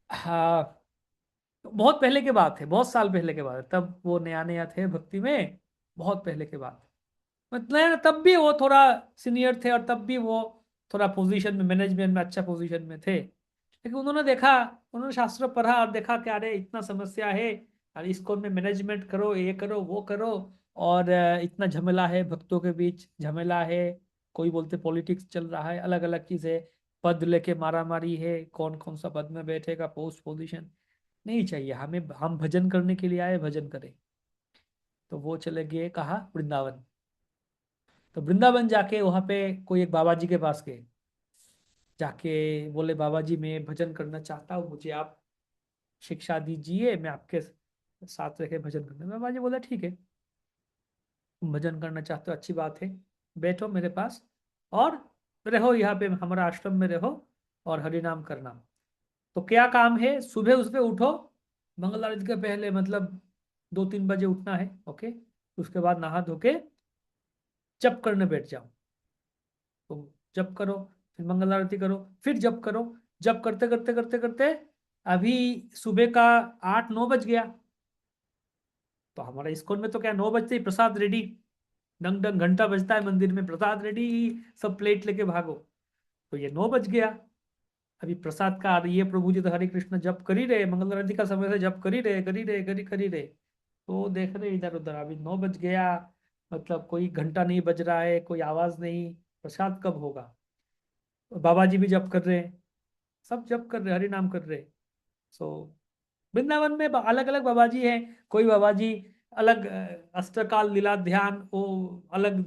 हाँ, तो बहुत पहले के बात है, बहुत साल पहले के बात है, तब वो नया नया थे भक्ति में, बहुत पहले के बात। मतलब तब भी वो थोड़ा सीनियर थे, और तब भी वो थोड़ा पोजीशन में, मैनेजमेंट में अच्छा पोजीशन में थे, लेकिन उन्होंने देखा, उन्होंने शास्त्र पढ़ा और देखा कि अरे इतना समस्या है, और इसको में मैनेजमेंट करो, ये करो, वो करो, और इतना झमेला है, भक्तों के बीच झमेला है, कोई बोलते पॉलिटिक्स चल रहा है, अलग अलग चीजें, पद लेके मारामारी है, कौन कौन सा पद में बैठेगा, पोस्ट पोजीशन नहीं चाहिए हमें, हम भजन करने के लिए आए, भजन करें। तो वो चले गए कहा, वृंदावन। तो वृंदावन जाके वहां पे कोई एक बाबा जी के पास गए, जाके बोले बाबा जी मैं भजन करना चाहता हूँ, मुझे आप शिक्षा दीजिए, मैं आपके साथ रह के भजन करना। बाबा जी बोले ठीक है, तुम भजन करना चाहते हो, अच्छी बात है, बैठो मेरे पास, और रहो यहाँ पे हमारा आश्रम में रहो, और हरि नाम करना। तो क्या काम है? सुबह उसपे उठो, मंगल आरती के पहले, मतलब 2-3 बजे उठना है, ओके। उसके बाद नहा धो के जप करने बैठ जाओ। तो जप करो, फिर मंगल आरती करो, फिर जप करो। जप करते करते करते करते अभी सुबह का 8-9 बज गया। तो हमारा इस्कॉन में तो क्या, 9 बजते ही प्रसाद रेडी, डंग डंग घंटा बजता है मंदिर में, प्रसाद रेडी, सब प्लेट लेके भागो। तो ये 9 बज गया, अभी प्रसाद का ये प्रभु जी तो हरे कृष्ण जप कर ही रहे, मंगल आरती का समय से जप कर ही रहे, कर ही रहे, कर ही रहे। तो देख रहे इधर उधर, अभी 9 बज गया, मतलब कोई घंटा नहीं बज रहा है, कोई आवाज नहीं, प्रसाद कब होगा? बाबा जी भी जप कर रहे हैं, सब जप कर रहे, हरि नाम कर रहे। सो वृंदावन में अलग अलग बाबा जी हैं। कोई बाबा जी अलग अष्टकाल लीला ध्यान वो अलग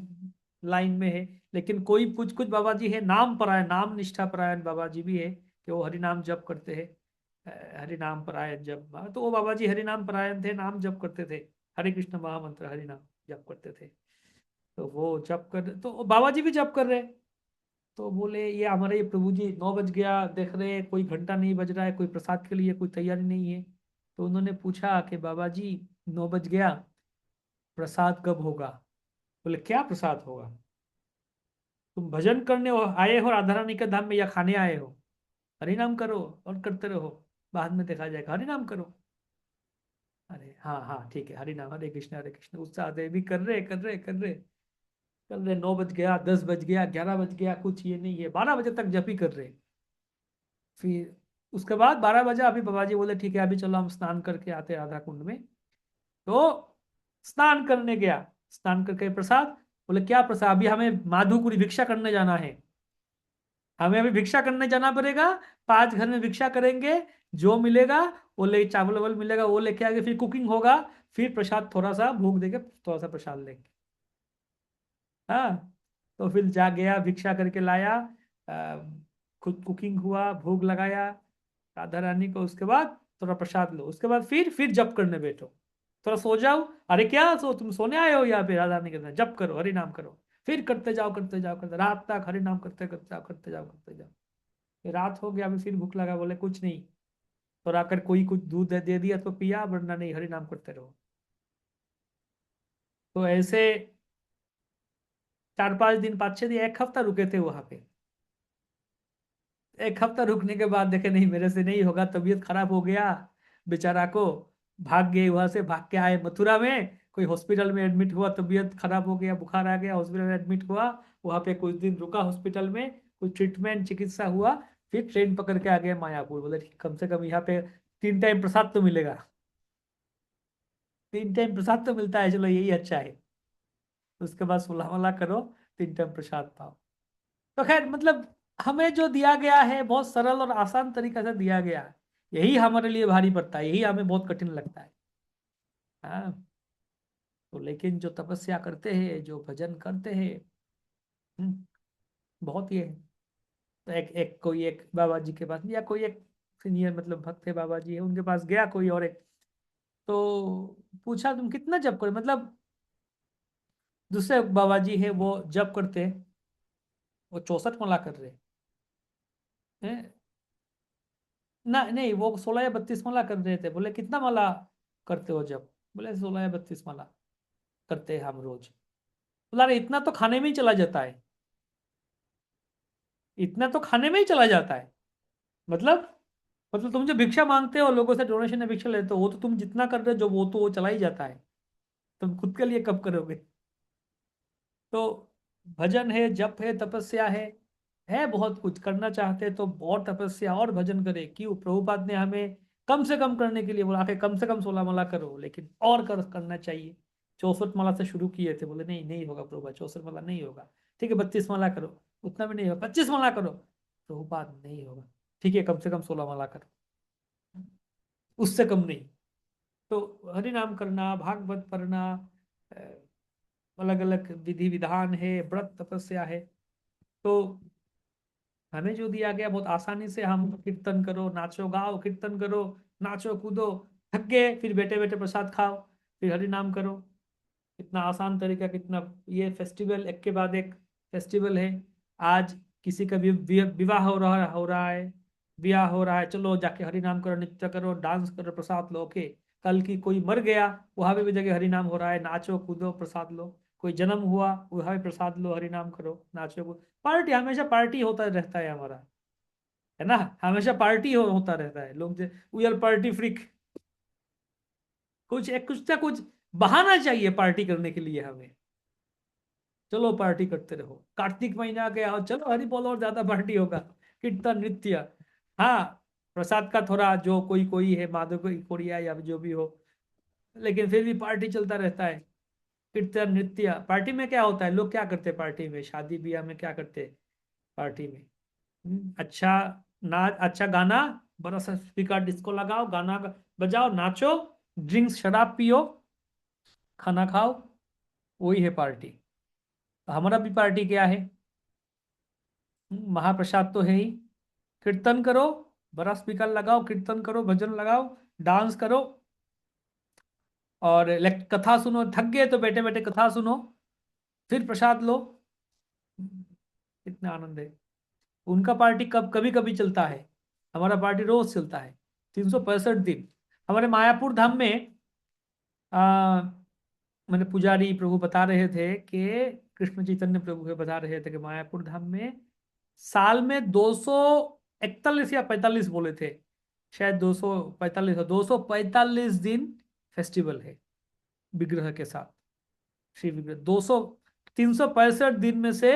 लाइन में है। लेकिन कोई कुछ कुछ बाबा जी है नाम परायण, नाम निष्ठा परायण बाबा जी भी है कि वो हरि नाम जप करते हैं। हरि नाम परायण जप, तो वो बाबा जी हरि नाम परायण थे, नाम जप करते थे, हरे कृष्ण महामंत्र हरि नाम जप करते थे। तो वो जप कर, तो वो बाबा जी भी जप कर रहे। तो बोले ये हमारे ये प्रभु जी 9 बज गया, देख रहे हैं कोई घंटा नहीं बज रहा है, कोई प्रसाद के लिए कोई तैयारी नहीं है। तो उन्होंने पूछा कि बाबा जी 9 बज गया, प्रसाद कब होगा? बोले क्या प्रसाद होगा? तुम भजन करने आए हो राधा रानी के धाम में या खाने आए हो? हरि नाम करो और करते रहो, बाद में देखा जाएगा, हरि नाम करो। अरे हाँ हाँ ठीक है, हरि नाम, हरे कृष्ण उत्साह दे भी कर रहे कर रहे कर रहे कर रहे। 9 बज गया, 10 बज गया, 11 बज गया, कुछ ये नहीं है, 12 बजे तक जप ही कर रहे। फिर उसके बाद 12 बजे अभी बाबा जी बोले ठीक है अभी चलो हम स्नान करके आते हैं राधा कुंड में। तो स्नान करने गया, स्नान करके प्रसाद, बोले क्या प्रसाद? अभी हमें माधुपुरी भिक्षा करने जाना है, हमें अभी भिक्षा करने जाना पड़ेगा। 5 घर में भिक्षा करेंगे, जो मिलेगा वो ले, चावल वावल मिलेगा वो लेके आगे, फिर कुकिंग होगा, फिर प्रसाद थोड़ा सा भोग देके थोड़ा सा प्रसाद लेंगे। हाँ, तो फिर जा गया भिक्षा करके लाया, खुद कुकिंग हुआ, भोग लगाया राधा रानी को। उसके बाद थोड़ा प्रसाद लो, उसके बाद फिर जप करने बैठो, थोड़ा सो जाओ। अरे क्या सो, तुम सोने आए हो यहाँ पे राधा रानी के साथ? जप करो, हरि नाम करो, फिर करते जाओ करते जाओ करते रात तक हरि नाम करते करते जाओ करते जाओ करते जाओ। फिर रात हो गया, अभी फिर भूख लगा, बोले कुछ नहीं, तो आकर कोई कुछ दूध दे दिया तो पिया, वरना नहीं, हरि नाम करते रहो। तो ऐसे 4-5 दिन, 5-6 दिन, 1 हफ्ता रुके थे वहां पे। 1 हफ्ता रुकने के बाद देखे नहीं मेरे से नहीं होगा, तबीयत खराब हो गया बेचारा को। भाग गए वहां से, भाग के आए मथुरा में, कोई हॉस्पिटल में एडमिट हुआ, तबीयत खराब हो गया, बुखार आ गया, हॉस्पिटल में एडमिट हुआ। वहां पे कुछ दिन रुका हॉस्पिटल में, कुछ ट्रीटमेंट चिकित्सा हुआ। फिर ट्रेन पकड़ के आ गए मायापुर। बोले कम से कम यहाँ पे 3 टाइम प्रसाद तो मिलेगा, 3 टाइम प्रसाद तो मिलता है, चलो यही अच्छा है। उसके बाद सुलह वला करो, 3 टाइम प्रसाद पाओ। तो खैर मतलब हमें जो दिया गया है बहुत सरल और आसान तरीका से दिया गया है, यही हमारे लिए भारी पड़ता है, यही हमें बहुत कठिन लगता है। हाँ, तो लेकिन जो तपस्या करते हैं, जो भजन करते हैं, हम्म, बहुत ये है। तो एक एक कोई एक बाबा जी के पास, या कोई एक सीनियर मतलब भक्त है बाबा जी है, उनके पास गया कोई और एक, तो पूछा तुम कितना जप करो, मतलब दूसरे बाबा जी है वो जप करते हैं, वो 64 माला कर रहे हैं। ना नहीं, वो 16 या 32 माला कर रहे थे। बोले कितना माला करते हो जब? बोले 16 या 32 माला करते हैं हम रोज। बोला अरे इतना तो खाने में ही चला जाता है, इतना तो खाने में ही चला जाता है। मतलब मतलब तुम जो भिक्षा मांगते हो लोगों से, डोनेशन में भिक्षा लेते हो, वो तो तुम जितना कर रहे हो जो वो तो वो चला ही जाता है, तुम खुद के लिए कब करोगे? तो भजन है, जप है, तपस्या है बहुत कुछ करना चाहते तो और तपस्या और भजन करे। क्यों? प्रभुपाद ने हमें कम से कम करने के लिए बोला कि कम से कम 16 माला करो, लेकिन और करना चाहिए। 64 माला से शुरू किए थे, बोले नहीं नहीं होगा प्रभुपाद, 64 माला नहीं होगा। ठीक है 32 माला करो, उतना भी नहीं होगा, 25 माला करो, प्रभुपाद नहीं होगा। ठीक है कम से कम 16 माला करो, उससे कम नहीं। तो हरि नाम करना, भागवत पढ़ना, अलग अलग विधि विधान है, व्रत तपस्या है। तो हमें जो दिया गया बहुत आसानी से, हम कीर्तन करो, नाचो गाओ, कीर्तन करो, नाचो कूदो, थक गए फिर बैठे बैठे प्रसाद खाओ, फिर हरि नाम करो। कितना आसान तरीका, कितना ये फेस्टिवल एक के बाद एक फेस्टिवल है। आज किसी का भी विवाह हो रहा है, ब्याह हो रहा है, चलो जाके हरि नाम करो, नृत्य करो, डांस करो, प्रसाद लो। ओके, कल की कोई मर गया, वहां पे भी जगह हरि नाम हो रहा है, नाचो कूदो प्रसाद लो। कोई जन्म हुआ, वहां भी प्रसाद लो, हरि नाम करो, नाचो कूदो। पार्टी, हमेशा पार्टी होता रहता है हमारा, है ना? हमेशा पार्टी होता रहता है, लोग वी आर पार्टी फ्रीक। कुछ ना कुछ बहाना चाहिए पार्टी करने के लिए हमें। चलो पार्टी करते रहो, कार्तिक महीना आ गया और चलो हरि बोलो और ज्यादा पार्टी होगा, कीर्तन नृत्य। हाँ, प्रसाद का थोड़ा जो कोई कोई है, माधव कोई कोड़िया या जो भी हो, लेकिन फिर भी पार्टी चलता रहता है। कीर्तन नृत्य, पार्टी में क्या होता है, लोग क्या करते हैं पार्टी में, शादी ब्याह में क्या करते हैं पार्टी में? अच्छा नाच, अच्छा गाना, बड़ा सा स्पीकर डिस्को लगाओ, गाना बजाओ, नाचो, ड्रिंक्स शराब पियो, खाना खाओ, वही है पार्टी। हमारा भी पार्टी क्या है? महाप्रसाद तो है ही। कीर्तन करो, बड़ा स्पीकर लगाओ, कीर्तन करो, भजन लगाओ, डांस करो, और कथा सुनो। थक गए तो बैठे बैठे कथा सुनो, फिर प्रसाद लो। कितना आनंद है। उनका पार्टी कब कभी कभी चलता है, हमारा पार्टी रोज चलता है, 365 दिन। हमारे मायापुर धाम में आ, मैंने पुजारी प्रभु बता रहे थे कि कृष्ण चैतन्य प्रभु है, बता रहे थे कि मायापुर धाम में साल में 241 या 45 बोले थे, शायद 245, 245 दिन फेस्टिवल है विग्रह के साथ। श्री विग्रह 365 दिन में से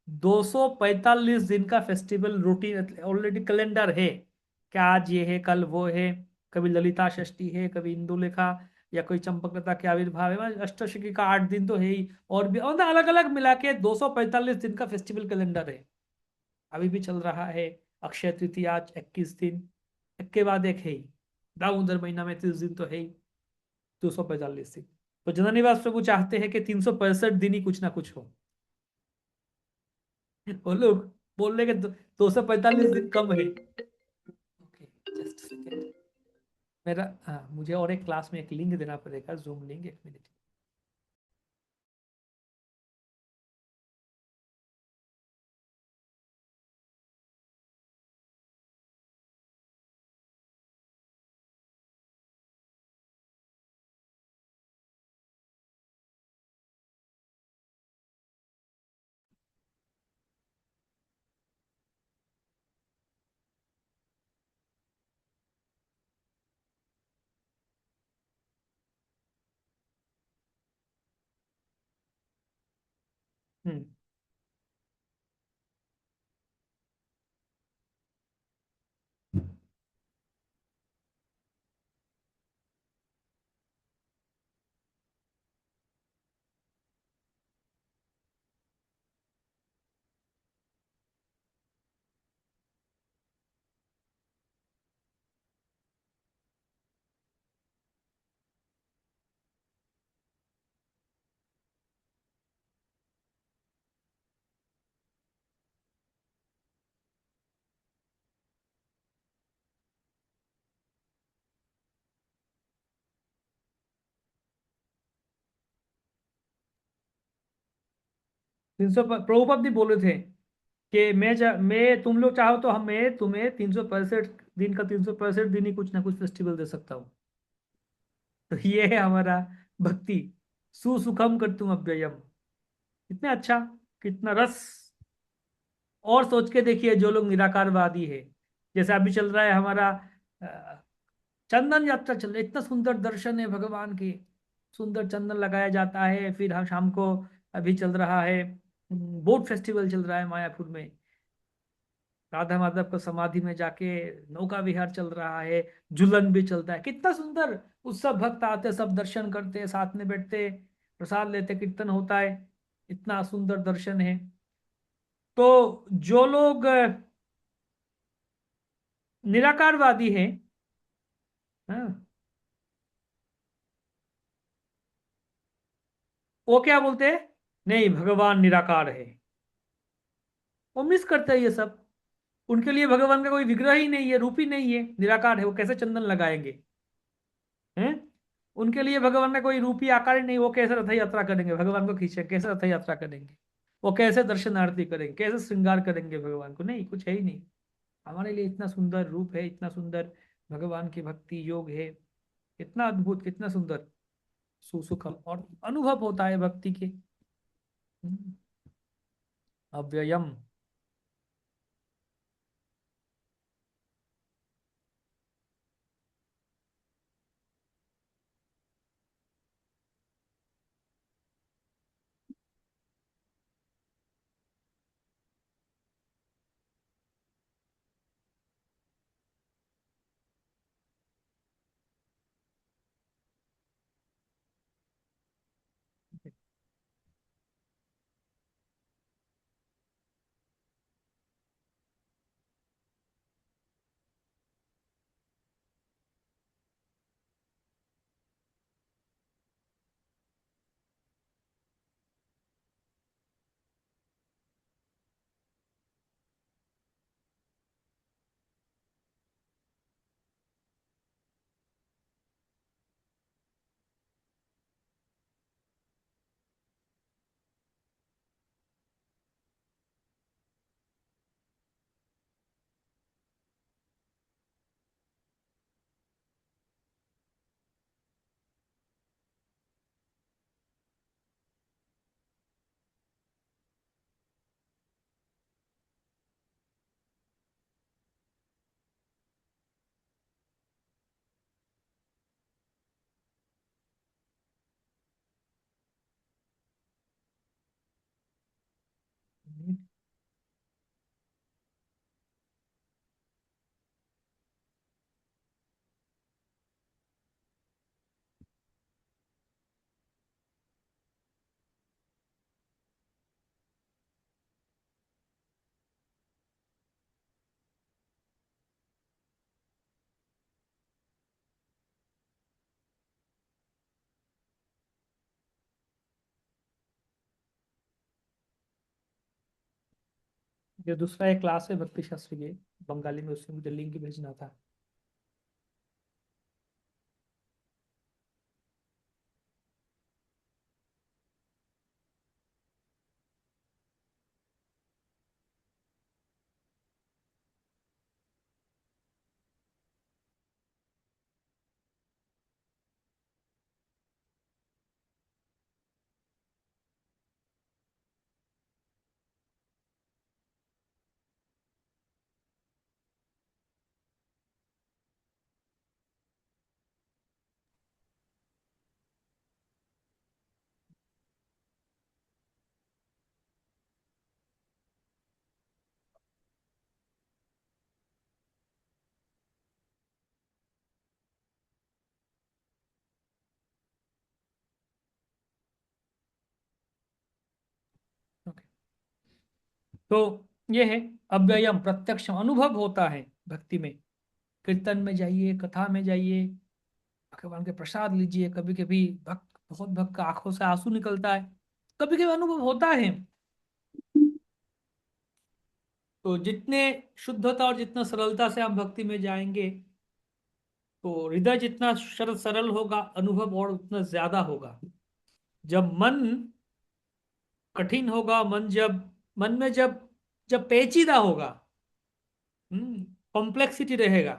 245 दिन का फेस्टिवल रूटीन ऑलरेडी कैलेंडर है कि आज ये है, कल वो है। कभी ललिता षष्ठी है, कभी इंदुलेखा या कोई चंपकलता के आविर्भाव है, मतलब अष्टषष्ठी का 8 दिन तो है ही। और भी अलग अलग मिला के 245 दिन का फेस्टिवल कैलेंडर है, अभी भी चल रहा है। अक्षय तृतीया 21 दिन, एक के बाद एक है ही। दामोदर महीना में 30 दिन तो है ही, 245 दिन। तो जननिवास प्रभु चाहते हैं कि 365 दिन ही कुछ ना कुछ हो। वो लोग बोल रहे कि 245 दिन कम है। Okay, just second. मेरा, हाँ, मुझे और एक क्लास में एक लिंक देना पड़ेगा, जूम लिंक, 1 मिनट। हम्म। प्रभुपाद भी बोले थे कि मैं, तुम लोग चाहो तो हम मैं तुम्हें 365 दिन का 365 दिन ही कुछ ना कुछ फेस्टिवल दे सकता हूँ। तो ये है हमारा भक्ति। सुसुखम कर तुम अव्ययम। कितना अच्छा, कितना रस। और सोच के देखिए, जो लोग निराकारवादी है, जैसे अभी चल रहा है हमारा अ, चंदन यात्रा चल रही है, इतना सुंदर दर्शन है भगवान के। सुंदर चंदन लगाया जाता है, फिर हम शाम को, अभी चल रहा है बोट फेस्टिवल चल रहा है मायापुर में। राधा माधव को समाधि में जाके नौका विहार चल रहा है, झूलन भी चलता है, कितना सुंदर। उस सब भक्त आते, सब दर्शन करते, साथ में बैठते, प्रसाद लेते, कीर्तन होता है। इतना सुंदर दर्शन है। तो जो लोग निराकारवादी हैं, हाँ, वो क्या बोलते हैं? नहीं, भगवान निराकार है। वो मिस करते हैं ये सब। उनके लिए भगवान का कोई विग्रह ही नहीं है, रूप ही नहीं है, निराकार है। वो कैसे चंदन लगाएंगे? हैं? उनके लिए भगवान का कोई रूप ही आकार ही नहीं। वो कैसे रथ यात्रा करेंगे? भगवान को खींचे कैसे रथ यात्रा करेंगे? वो कैसे दर्शन आरती करेंगे? कैसे श्रृंगार करेंगे भगवान को? नहीं, कुछ है ही नहीं। हमारे लिए इतना सुंदर रूप है, इतना सुंदर भगवान की भक्ति योग है, कितना अद्भुत, कितना सुंदर, सुसुखम, और अनुभव होता है भक्ति के। हम्म, अव्ययम। जो दूसरा एक क्लास है भक्ति शास्त्री के बंगाली में, उसमें मुझे लिंक भेजना था। ओके, तो ये है अव्ययम, प्रत्यक्ष अनुभव होता है भक्ति में। कीर्तन में जाइए, कथा में जाइए, भगवान के प्रसाद लीजिए, कभी कभी भक्त, बहुत भक्त का आंखों से आंसू निकलता है, कभी कभी अनुभव होता है। तो जितने शुद्धता और जितना सरलता से हम भक्ति में जाएंगे, तो हृदय जितना सरल सरल होगा, अनुभव और उतना ज्यादा होगा। जब मन कठिन होगा, मन में जब जब पेचीदा होगा, कॉम्प्लेक्सिटी रहेगा,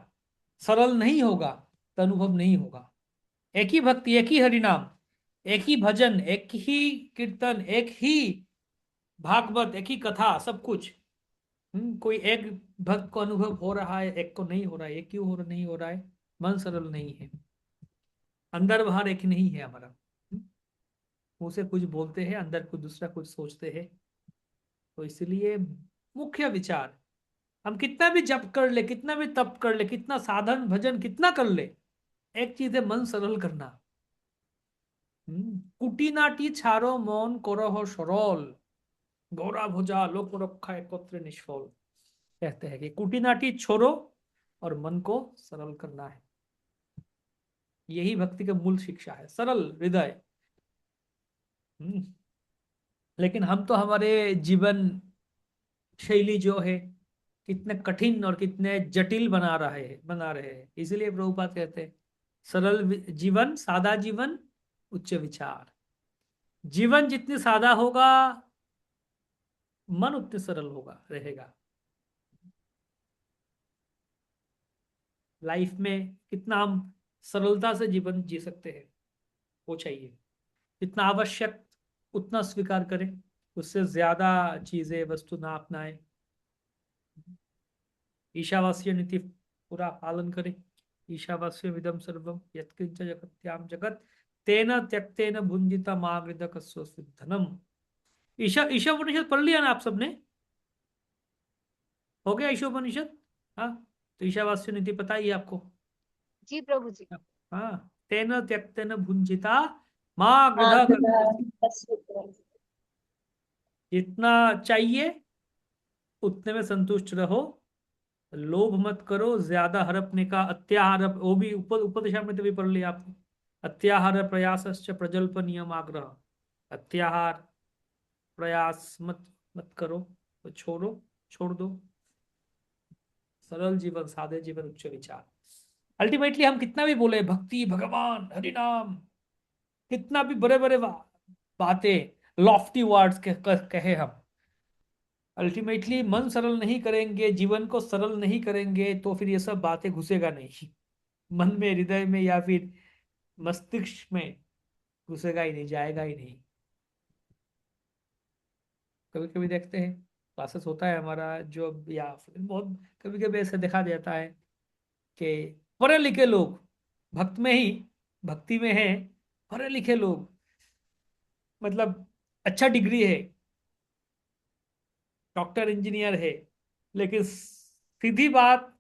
सरल नहीं होगा, तो अनुभव नहीं होगा। एक ही भक्ति, एक ही हरिनाम, एक ही भजन, एक ही कीर्तन, एक ही भागवत, एक ही कथा, सब कुछ, कोई एक भक्त को अनुभव हो रहा है, एक को नहीं हो रहा है। ये क्यों नहीं हो रहा है? मन सरल नहीं है, अंदर बाहर एक नहीं है हमारा। मुंह से कुछ बोलते हैं, अंदर कुछ दूसरा कुछ सोचते हैं। तो इसलिए मुख्य विचार, हम कितना भी जप कर ले, कितना भी तप कर ले, कितना साधन भजन कितना कर ले, एक चीज है, मन सरल करना। कुटिनाटी छारो মন করহ সরল, गौरा भुजा लोक रखा एकत्र निष्फल। कहते हैं कि कुटिनाटी छोड़ो और मन को सरल करना है। यही भक्ति का मूल शिक्षा है, सरल हृदय। हम्म, लेकिन हम तो हमारे जीवन शैली जो है, कितने कठिन और कितने जटिल बना रहे हैं। इसलिए प्रभुपाद कहते हैं, सरल जीवन, सादा जीवन, उच्च विचार। जीवन जितनी सादा होगा, मन उतने सरल होगा रहेगा। लाइफ में कितना हम सरलता से जीवन जी सकते हैं, वो चाहिए। जितना आवश्यक उतना स्वीकार करें, उससे ज्यादा चीजें वस्तु ना अपनाएं। ईशावास्य नीति पूरा पालन करें। ईशावास्य विदम सर्वम यत्किंच जगत्याम जगत तेन त्यक्तेन भुंजिता मागृत कस्वस्ति धनम। ईशोपनिषद पढ़ लिया ना आप सबने? हो गया ईशोपनिषद? हाँ, तो ईशावास्य नीति पता ही है आपको। जी प्रभु जी। हाँ, तेन त्यक्तेन भुंजिता माँ हाँ गृध। बस शुक्र। जितना चाहिए उतने में संतुष्ट रहो, लोभ मत करो, ज्यादा हड़पने का, अत्याहार, वो भी उपदिशा में तो भी पढ़ लिया आपने। अत्याहार प्रयासश्च प्रजल्प नियम आग्रह। अत्याहार प्रयास मत मत करो, तो छोड़ दो। सरल जीवन, सादे जीवन, उच्च विचार। अल्टीमेटली हम कितना भी बोले भक्ति, भगवान, हरिनाम, कितना भी बड़े बड़े बातें, लॉफ्टी वर्ड्स कहे हम, अल्टीमेटली मन सरल नहीं करेंगे, जीवन को सरल नहीं करेंगे, तो फिर ये सब बातें घुसेगा नहीं मन में, हृदय में, या फिर मस्तिष्क में घुसेगा ही नहीं, जाएगा ही नहीं। कभी कभी देखते हैं, क्लासेस होता है हमारा जो, या फिर बहुत कभी कभी ऐसा देखा जाता है कि पढ़े लिखे लोग भक्त में ही, भक्ति में है, पढ़े लिखे लोग, मतलब अच्छा डिग्री है, डॉक्टर इंजीनियर है, लेकिन सीधी बात,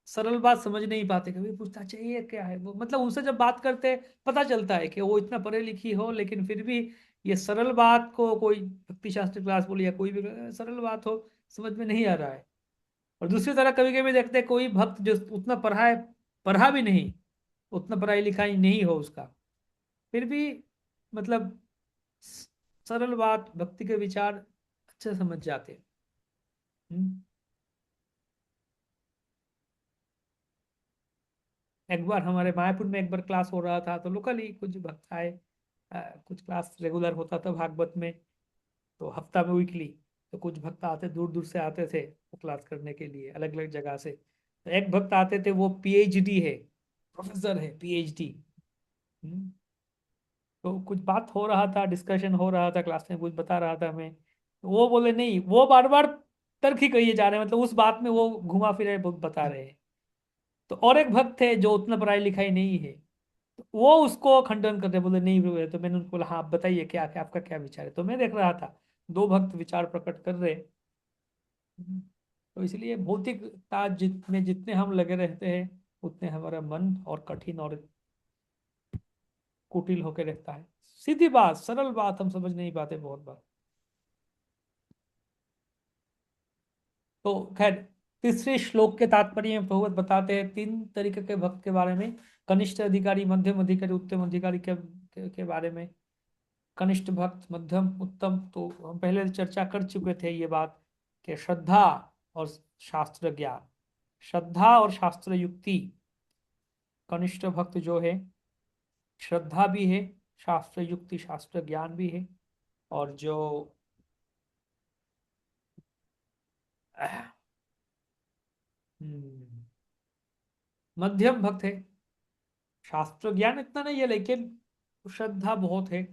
सरल बात समझ नहीं पाते। कभी पूछता चाहिए क्या है वो, मतलब उनसे जब बात करते पता चलता है कि वो इतना पढ़े लिखी हो, लेकिन फिर भी ये सरल बात को, कोई भक्ति शास्त्र क्लास बोली या कोई भी सरल बात हो, समझ में नहीं आ रहा है। और दूसरी तरह कभी कभी देखते हैं कोई भक्त जो उतना पढ़ा है, पढ़ा भी नहीं, उतना पढ़ाई लिखाई नहीं हो उसका, फिर भी मतलब स- सरल बात, भक्ति के विचार अच्छे समझ जाते हैं। हम्म। एक बार हमारे मायापुर में एक बार क्लास हो रहा था, तो लोकली कुछ भक्त आए। कुछ क्लास रेगुलर होता था भागवत में, तो हफ्ता में वीकली। तो कुछ भक्त आते, दूर दूर से आते थे वो क्लास करने के लिए, अलग अलग जगह से। तो एक भक्त आते थे, वो पीएचडी है, प्रोफेसर है, पीएचडी। तो कुछ बात हो रहा था, डिस्कशन हो रहा था क्लास में, कुछ बता रहा था हमें, तो वो बोले नहीं, वो बार बार तर्क ही कहिए जा रहे हैं, मतलब उस बात में वो घुमा फिरा बता रहे हैं। तो और एक भक्त थे जो उतना पढ़ाई लिखाई नहीं है, तो वो उसको खंडन कर रहे, बोले नहीं ब्रो, तो मैंने उनको बोला हाँ आप बताइए क्या क्या आपका क्या विचार है। तो मैं देख रहा था दो भक्त विचार प्रकट कर रहे। तो इसलिए भौतिकता जितने जितने हम लगे रहते हैं, उतने हमारा मन और कठिन और कुटिल होकर रहता है। सीधी बात, सरल बात हम समझ नहीं पाते बहुत बार। तो खैर, तीसरे श्लोक के तात्पर्य में प्रभुपाद बताते हैं तीन तरीके के भक्त के बारे में। कनिष्ठ अधिकारी, मध्यम अधिकारी, उत्तम अधिकारी के बारे में। कनिष्ठ भक्त, मध्यम, उत्तम, तो हम पहले चर्चा कर चुके थे ये बात कि श्रद्धा और शास्त्र ज्ञान, श्रद्धा और शास्त्र युक्ति। कनिष्ठ भक्त जो है, श्रद्धा भी है, शास्त्र युक्ति शास्त्र ज्ञान भी है। और जो हम्म, मध्यम भक्त है, शास्त्र ज्ञान इतना नहीं है लेकिन श्रद्धा बहुत है।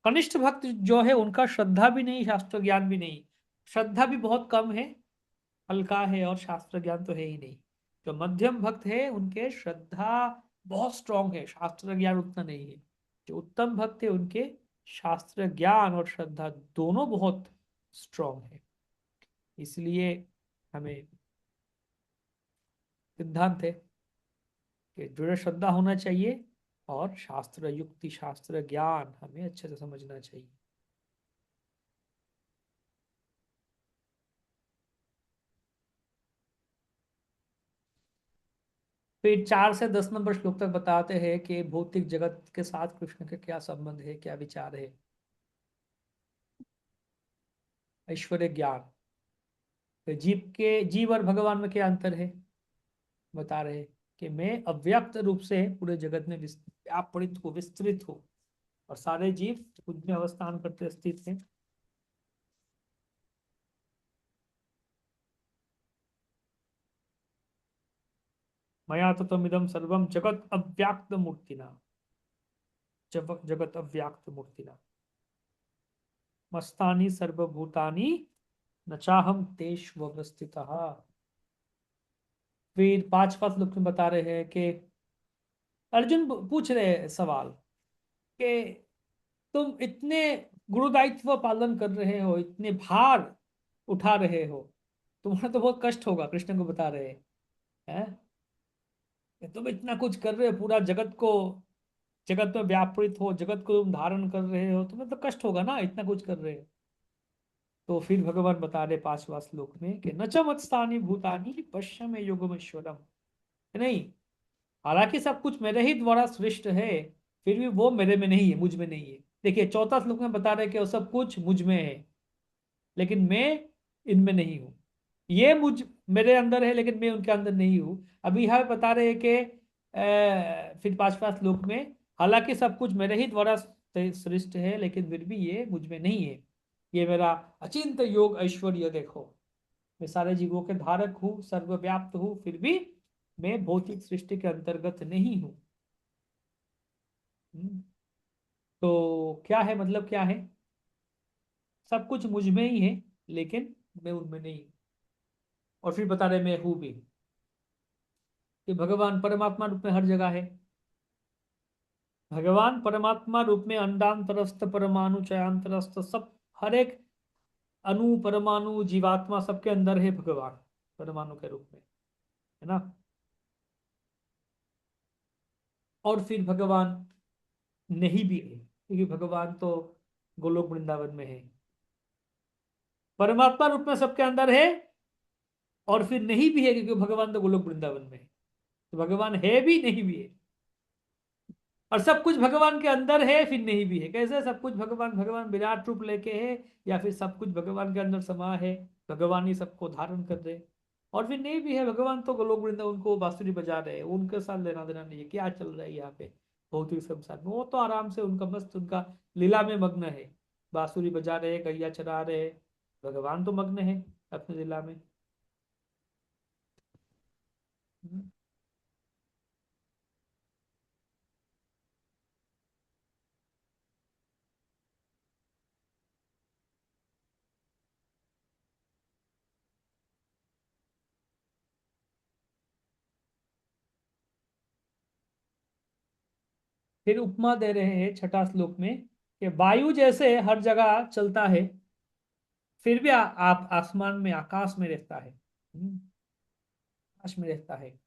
कनिष्ठ भक्त जो है उनका श्रद्धा भी नहीं, शास्त्र ज्ञान भी नहीं, श्रद्धा भी बहुत कम है, हल्का है, और शास्त्र ज्ञान तो है ही नहीं। जो मध्यम भक्त है उनके श्रद्धा बहुत स्ट्रांग है, शास्त्र ज्ञान उतना नहीं है। जो उत्तम भक्त है उनके शास्त्र ज्ञान और श्रद्धा दोनों बहुत स्ट्रांग है। इसलिए हमें सिद्धांत है कि दृढ़ श्रद्धा होना चाहिए, और शास्त्र युक्ति शास्त्र ज्ञान हमें अच्छे से समझना चाहिए। फिर 4 से 10 नंबर श्लोक तक बताते हैं कि भौतिक जगत के साथ कृष्ण के क्या संबंध है, क्या विचार है। ऐश्वर्य ज्ञान, तो जीव और भगवान में क्या अंतर है बता रहे हैं कि मैं अव्यक्त रूप से पूरे जगत में व्यापरित हूँ, विस्तृत हूँ, और सारे जीव खुद में अवस्थान करते स्थित हैं। मया तो तमिदम सर्वम जगत अव्याक्त मूर्तिना, जगत जगत अव्याक्त मूर्तिना, मस्तानि सर्वभूतानि न चाहम तेष्वस्थितः। फिर 5वां श्लोक में बता रहे हैं कि अर्जुन पूछ रहे हैं सवाल कि तुम इतने गुरुदायित्व पालन कर रहे हो, इतने भार उठा रहे हो, तुम्हारा तो बहुत कष्ट होगा, कृष्ण को बता रहे हैं। कि तुम इतना कुछ कर रहे हो, पूरा जगत को, जगत में व्यापृत हो, जगत को तुम धारण कर रहे हो, तुम्हें तो कष्ट होगा ना, इतना कुछ कर रहे हो। तो फिर भगवान बता रहे 5वां श्लोक में कि न च मत्स्थानि भूतानि पश्य में योगमेश्वरम। नहीं, हालांकि सब कुछ मेरे ही द्वारा सृष्ट है, फिर भी वो मेरे में नहीं है, मुझ में नहीं है। देखिए 4 श्लोक में बता रहे कि वो सब कुछ मुझ में है, लेकिन मैं इनमें नहीं हूँ। ये मुझ मेरे अंदर है, लेकिन मैं उनके अंदर नहीं हूँ। अभी यहाँ बता रहे हैं कि फिर 5वां श्लोक में, हालांकि सब कुछ मेरे ही द्वारा सृष्ट है, लेकिन फिर भी ये मुझ में नहीं है। ये मेरा अचिंत योग ऐश्वर्य देखो, मैं सारे जीवों के धारक हूँ, सर्वव्याप्त हूँ, फिर भी मैं भौतिक सृष्टि के अंतर्गत नहीं हूँ। हम्म, तो क्या है, मतलब क्या है, सब कुछ मुझ में ही है, लेकिन मैं उनमें नहीं हूँ। और फिर बता रहे मैं हूँ भी, कि भगवान परमात्मा रूप में हर जगह है। भगवान परमात्मा रूप में अंडांतरस्थ परमाणु चयांतरस्थ सब, हर एक अणु परमाणु जीवात्मा सबके अंदर है भगवान परमाणु के रूप में, है ना। और फिर भगवान नहीं भी है क्योंकि भगवान तो गोलोक वृंदावन में है, परमात्मा रूप में सबके अंदर है। और फिर नहीं भी है क्योंकि भगवान तो गोलोक वृंदावन में है। तो भगवान है भी नहीं भी है, और सब कुछ भगवान के अंदर है फिर नहीं भी है। कैसे सब कुछ भगवान, भगवान विराट रूप लेके है, या फिर सब कुछ भगवान के अंदर समा है, भगवान ही सबको धारण कर रहे। और फिर नहीं भी है, भगवान तो गोलोक वृंदावन, उनको बांसुरी बजा रहे हैं, उनके साथ लेना देना नहीं है क्या चल रहा है यहाँ पे भौतिक संसार में। वो तो आराम से उनका मस्त, उनका लीला में मग्न है, बांसुरी बजा रहे, गैया चरा रहे। भगवान तो मग्न है अपने लीला में। हम्म। फिर उपमा दे रहे हैं छठा श्लोक में कि वायु जैसे हर जगह चलता है, फिर भी आप आसमान में, आकाश में रहता है। आकाश में रहता है।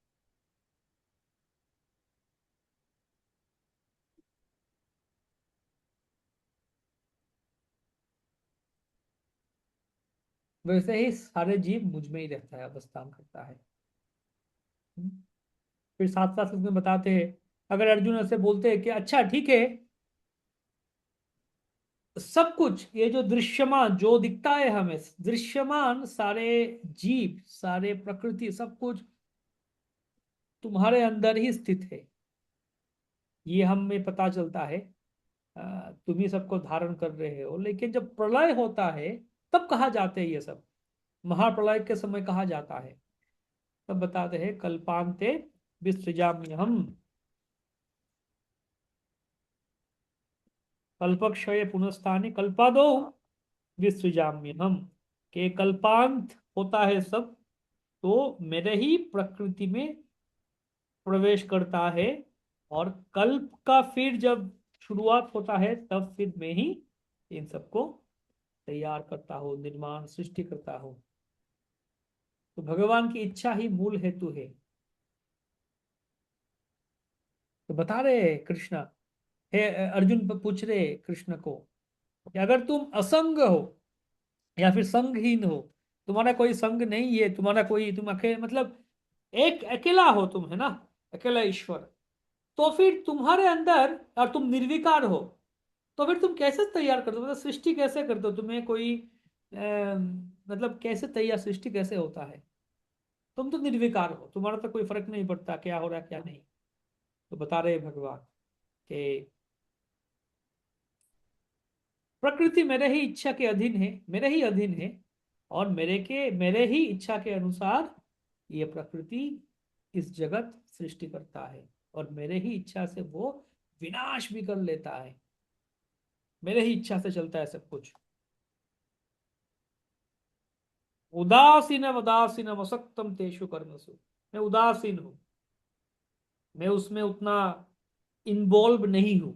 वैसे ही सारे जीव मुझ में ही रहता है, अवस्थान करता है। हम्म। फिर साथ साथ उसमें बताते हैं, अगर अर्जुन ऐसे बोलते हैं कि अच्छा ठीक है, सब कुछ ये जो दृश्यमान जो दिखता है हमें, दृश्यमान सारे जीव, सारे प्रकृति, सब कुछ तुम्हारे अंदर ही स्थित है, ये हमें पता चलता है। तुम ही सबको धारण कर रहे हो। लेकिन जब प्रलय होता है तब कहा जाते हैं ये सब, महाप्रलय के समय कहा जाता है। तब बताते हैं कल्पांते विसृजाम्यहम्, कल्पक्षय पुनस्तानि कल्पादो विसृजाम्यहम्, के कल्पांत होता है सब, तो मेरे ही प्रकृति में प्रवेश करता है। और कल्प का फिर जब शुरुआत होता है तब फिर मैं ही इन सबको तैयार करता हूँ, निर्माण सृष्टि करता हूँ। तो भगवान की इच्छा ही मूल हेतु है। तो बता रहे कृष्ण, हे अर्जुन पूछ रहे कृष्ण को कि अगर तुम असंग हो या फिर संगहीन हो, तुम्हारा कोई संग नहीं है, तुम्हारा कोई, तुम अकेले, मतलब एक अकेला हो तुम, है ना, अकेला ईश्वर, तो फिर तुम्हारे अंदर, और तुम निर्विकार हो, तो फिर तुम कैसे तैयार करते हो, मतलब सृष्टि कैसे करते हो, तुम्हें कोई मतलब कैसे तैयार, सृष्टि कैसे होता है। तुम तो निर्विकार हो, तुम्हारा तो कोई फर्क नहीं पड़ता क्या हो रहा है क्या नहीं। तो बता रहे भगवान कि प्रकृति मेरे ही इच्छा के अधीन है, मेरे ही अधीन है, और मेरे ही इच्छा के अनुसार ये प्रकृति इस जगत सृष्टि करता है, और मेरे ही इच्छा से वो विनाश भी कर लेता है। मेरे ही इच्छा से चलता है सब कुछ। उदासीन उदासीन असक्तम तेषु कर्मसु, मैं उदासीन हूं, मैं उसमें उतना इन्वॉल्व नहीं हूं,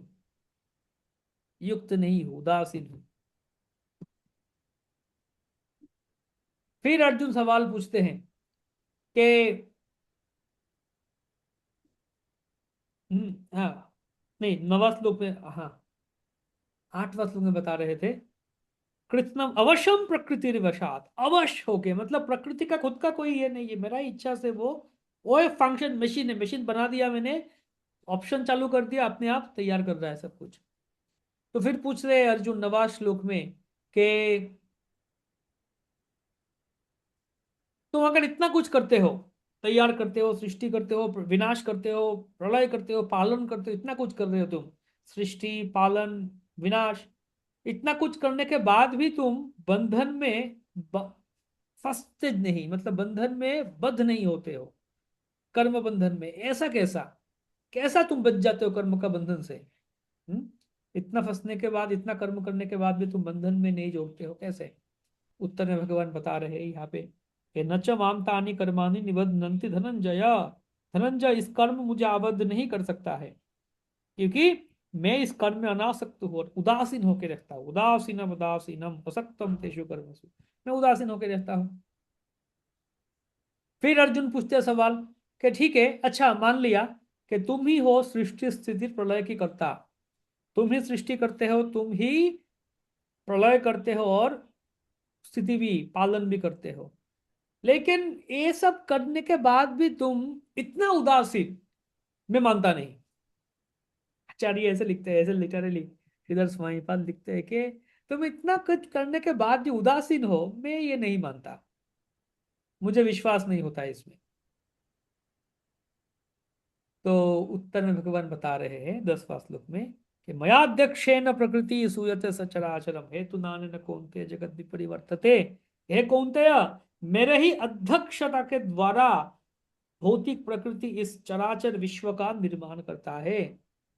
युक्त नहीं हूं, उदासीन हूं। फिर अर्जुन सवाल पूछते हैं कि हाँ, नहीं, नवा श्लोक में, हाँ, आठवां श्लोक में बता रहे थे, कृत्स्नम अवश्यम प्रकृति वशात, अवश्य हो गए, मतलब प्रकृति का खुद का कोई ये नहीं है, मेरा ही इच्छा से वो एक फंक्शन, मशीन है, मशीन बना दिया मैंने, ऑप्शन चालू कर दिया, अपने आप तैयार कर रहा है सब कुछ। तो फिर पूछ रहे हैं अर्जुन नवा श्लोक में कि तुम अगर इतना कुछ करते हो, तैयार करते हो, सृष्टि करते हो, विनाश करते हो, प्रलय करते हो, पालन करते हो, इतना कुछ कर रहे हो तुम, सृष्टि, पालन, विनाश, इतना कुछ करने के बाद भी तुम बंधन में फंसते नहीं, मतलब बंधन में बद्ध नहीं होते हो, कर्म बंधन में, ऐसा कैसा, कैसा तुम बच जाते हो कर्म का बंधन से। हम्म? इतना फंसने के बाद, इतना कर्म करने के बाद भी तुम बंधन में नहीं जोड़ते हो, कैसे। उत्तर में भगवान बता रहे हैं यहाँ पे कि न च माम तानि कर्माणि निबध्नन्ति धनंजय, धनंजय इस कर्म मुझे आबद्ध नहीं कर सकता है, क्योंकि मैं इस कर्म में अनासक्त हूँ और उदासीन होकर रहता हूँ। उदासीनम उदासीनम असक्तम तेषु कर्मसु, मैं उदासीन होकर रहता हूँ। फिर अर्जुन पूछते हैं सवाल कि ठीक है, अच्छा मान लिया कि तुम ही हो सृष्टि स्थिति प्रलय की कर्ता, तुम ही सृष्टि करते हो, तुम ही प्रलय करते हो और स्थिति भी पालन भी करते हो, लेकिन ये सब करने के बाद भी तुम इतना उदासीन, मैं मानता नहीं। आचार्य ऐसे लिखते हैं, ऐसे लिटरली इधर स्वामीपाद लिखते हैं कि तुम इतना कुछ करने के बाद भी उदासीन हो, मैं ये नहीं मानता, मुझे विश्वास नहीं होता इसमें। तो उत्तर में भगवान बता रहे हैं 10वां श्लोक में कि मयाध्यक्षेण प्रकृति सूयते सचराचरम हेतु नानेन कौन्तेय जगत विपरिवर्तते। हे कौन्तेय, मेरे ही अध्यक्षता के द्वारा भौतिक प्रकृति इस चराचर विश्व का निर्माण करता है।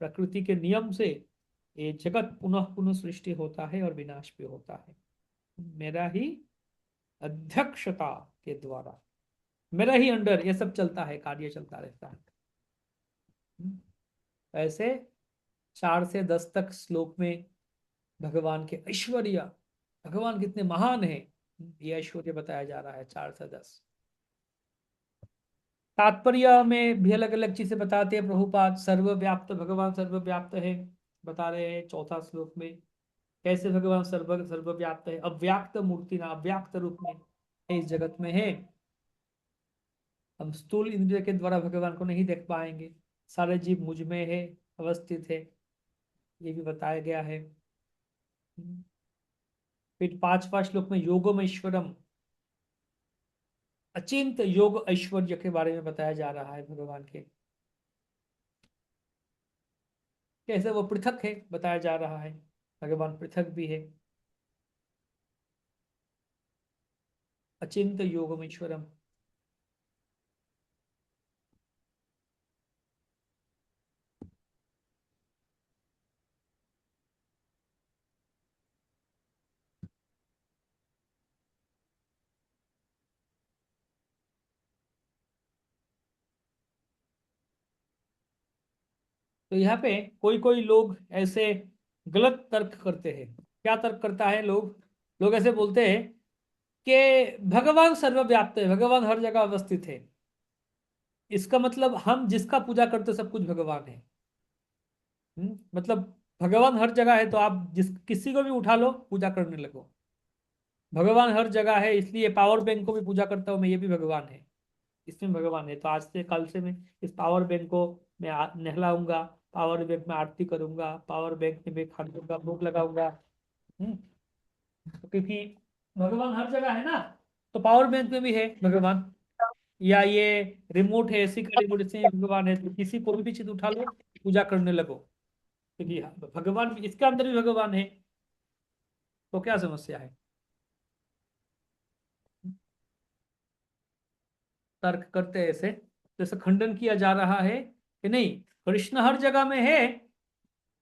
प्रकृति के नियम से ये जगत पुनः पुनः सृष्टि होता है और विनाश भी होता है, मेरा ही अध्यक्षता के द्वारा, मेरा ही अंडर ये सब चलता है, कार्य चलता रहता है। ऐसे 4 से 10 तक श्लोक में भगवान के ऐश्वर्य, भगवान कितने महान है, ये ऐश्वर्य बताया जा रहा है 4 से 10। तात्पर्य में भी अलग अलग चीजें बताते हैं प्रभुपाद। सर्वव्याप्त, भगवान सर्वव्याप्त है बता रहे हैं 4था श्लोक में। कैसे भगवान सर्वव्याप्त है, अव्याक्त मूर्ति ना अव्याक्त रूप में इस जगत में है। हम स्थूल इंद्रिय के द्वारा भगवान को नहीं देख पाएंगे, सारे जीव मुझ में है, अवस्थित है, ये भी बताया गया है। फिर 5वां श्लोक में योगम ऐश्वरम, अचिंत योग ऐश्वर्य के बारे में बताया जा रहा है भगवान के, कैसे वो पृथक है बताया जा रहा है, भगवान पृथक भी है। अचिंत योगम ईश्वरम। तो यहाँ पे कोई कोई लोग ऐसे गलत तर्क करते हैं। क्या तर्क करता है लोग, लोग ऐसे बोलते हैं कि भगवान सर्वव्याप्त है, भगवान हर जगह अवस्थित है, इसका मतलब हम जिसका पूजा करते सब कुछ भगवान है। मतलब भगवान हर जगह है तो आप जिस किसी को भी उठा लो पूजा करने लगो। भगवान हर जगह है इसलिए पावर बैंक को भी पूजा करता हूँ मैं, ये भी भगवान है, इसमें भगवान है। तो आज से कल से मैं इस पावर बैंक को मैं नहलाऊंगा, पावर बैंक में आरती करूंगा, पावर बैंक में मैं खाने भोग लगाऊंगा। हम्म, तो क्योंकि भगवान हर जगह है ना, तो पावर बैंक में भी है भगवान, या ये रिमोट है, एसी का रिमोट, इसमें भी भगवान है। तो किसी को भी चीज उठा लो पूजा करने लगो, क्योंकि भगवान इसके अंदर भी भगवान है, तो क्या समस्या है। तर्क करते हैं ऐसे, जैसे खंडन किया जा रहा है कि नहीं, कृष्ण हर जगह में है,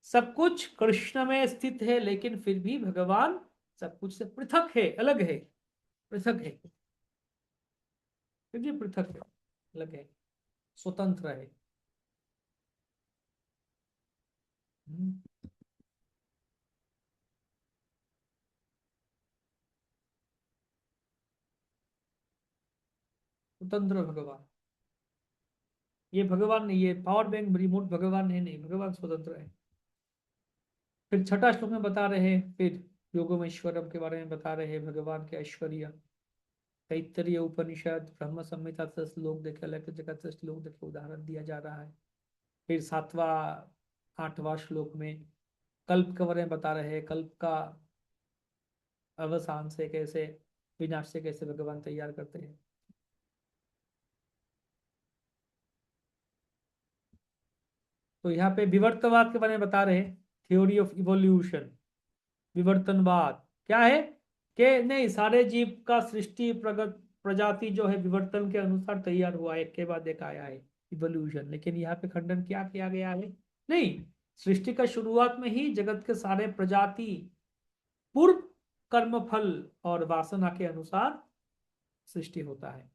सब कुछ कृष्ण में स्थित है, लेकिन फिर भी भगवान सब कुछ से पृथक है, अलग है, पृथक है, फिर भी पृथक है, अलग है, स्वतंत्र है। हम्म, स्वतंत्र भगवान, ये भगवान नहीं, ये पावर बैंक रिमोट भगवान है नहीं, भगवान स्वतंत्र है। फिर 6ठा श्लोक में बता रहे हैं, फिर योगम ऐश्वर्यम के बारे में बता रहे हैं, भगवान के ऐश्वर्य। तैत्तरीय उपनिषद ब्रह्म संहिता से श्लोक देखे, अलग जगह से श्लोक देखे, उदाहरण दिया जा रहा है। फिर 7वां 8वां श्लोक में कल्प के बारे में बता रहे हैं, कल्प का अवसान से कैसे, विनाश से कैसे भगवान तैयार करते हैं। तो यहाँ पे विवर्तवाद के बारे में बता रहे हैं, थ्योरी ऑफ इवोल्यूशन, विवर्तनवाद क्या है कि नहीं, सारे जीव का सृष्टि प्रगत प्रजाति जो है विवर्तन के अनुसार तैयार हुआ है, एक के बाद एक आया है, इवोल्यूशन। लेकिन यहाँ पे खंडन क्या किया गया है, नहीं, सृष्टि का शुरुआत में ही जगत के सारे प्रजाति पूर्व कर्म फल और वासना के अनुसार सृष्टि होता है।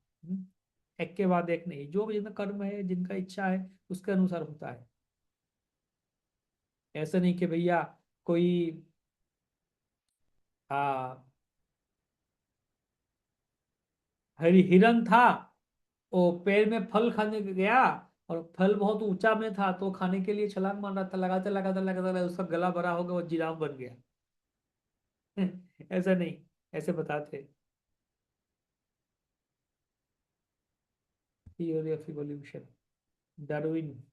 एक के बाद एक नहीं, जो भी जिनका कर्म है, जिनका इच्छा है, उसके अनुसार होता है। ऐसा नहीं कि भैया कोई आ, हरी हिरन था, वो पेड़ में फल खाने गया, और फल बहुत ऊंचा में था तो खाने के लिए छलांग मार रहा था, लगाते लगाते लगाते लगाते उसका गला भरा हो गया, वो जिराफ बन गया। ऐसा नहीं, ऐसे बताते। Theory of evolution, Darwin.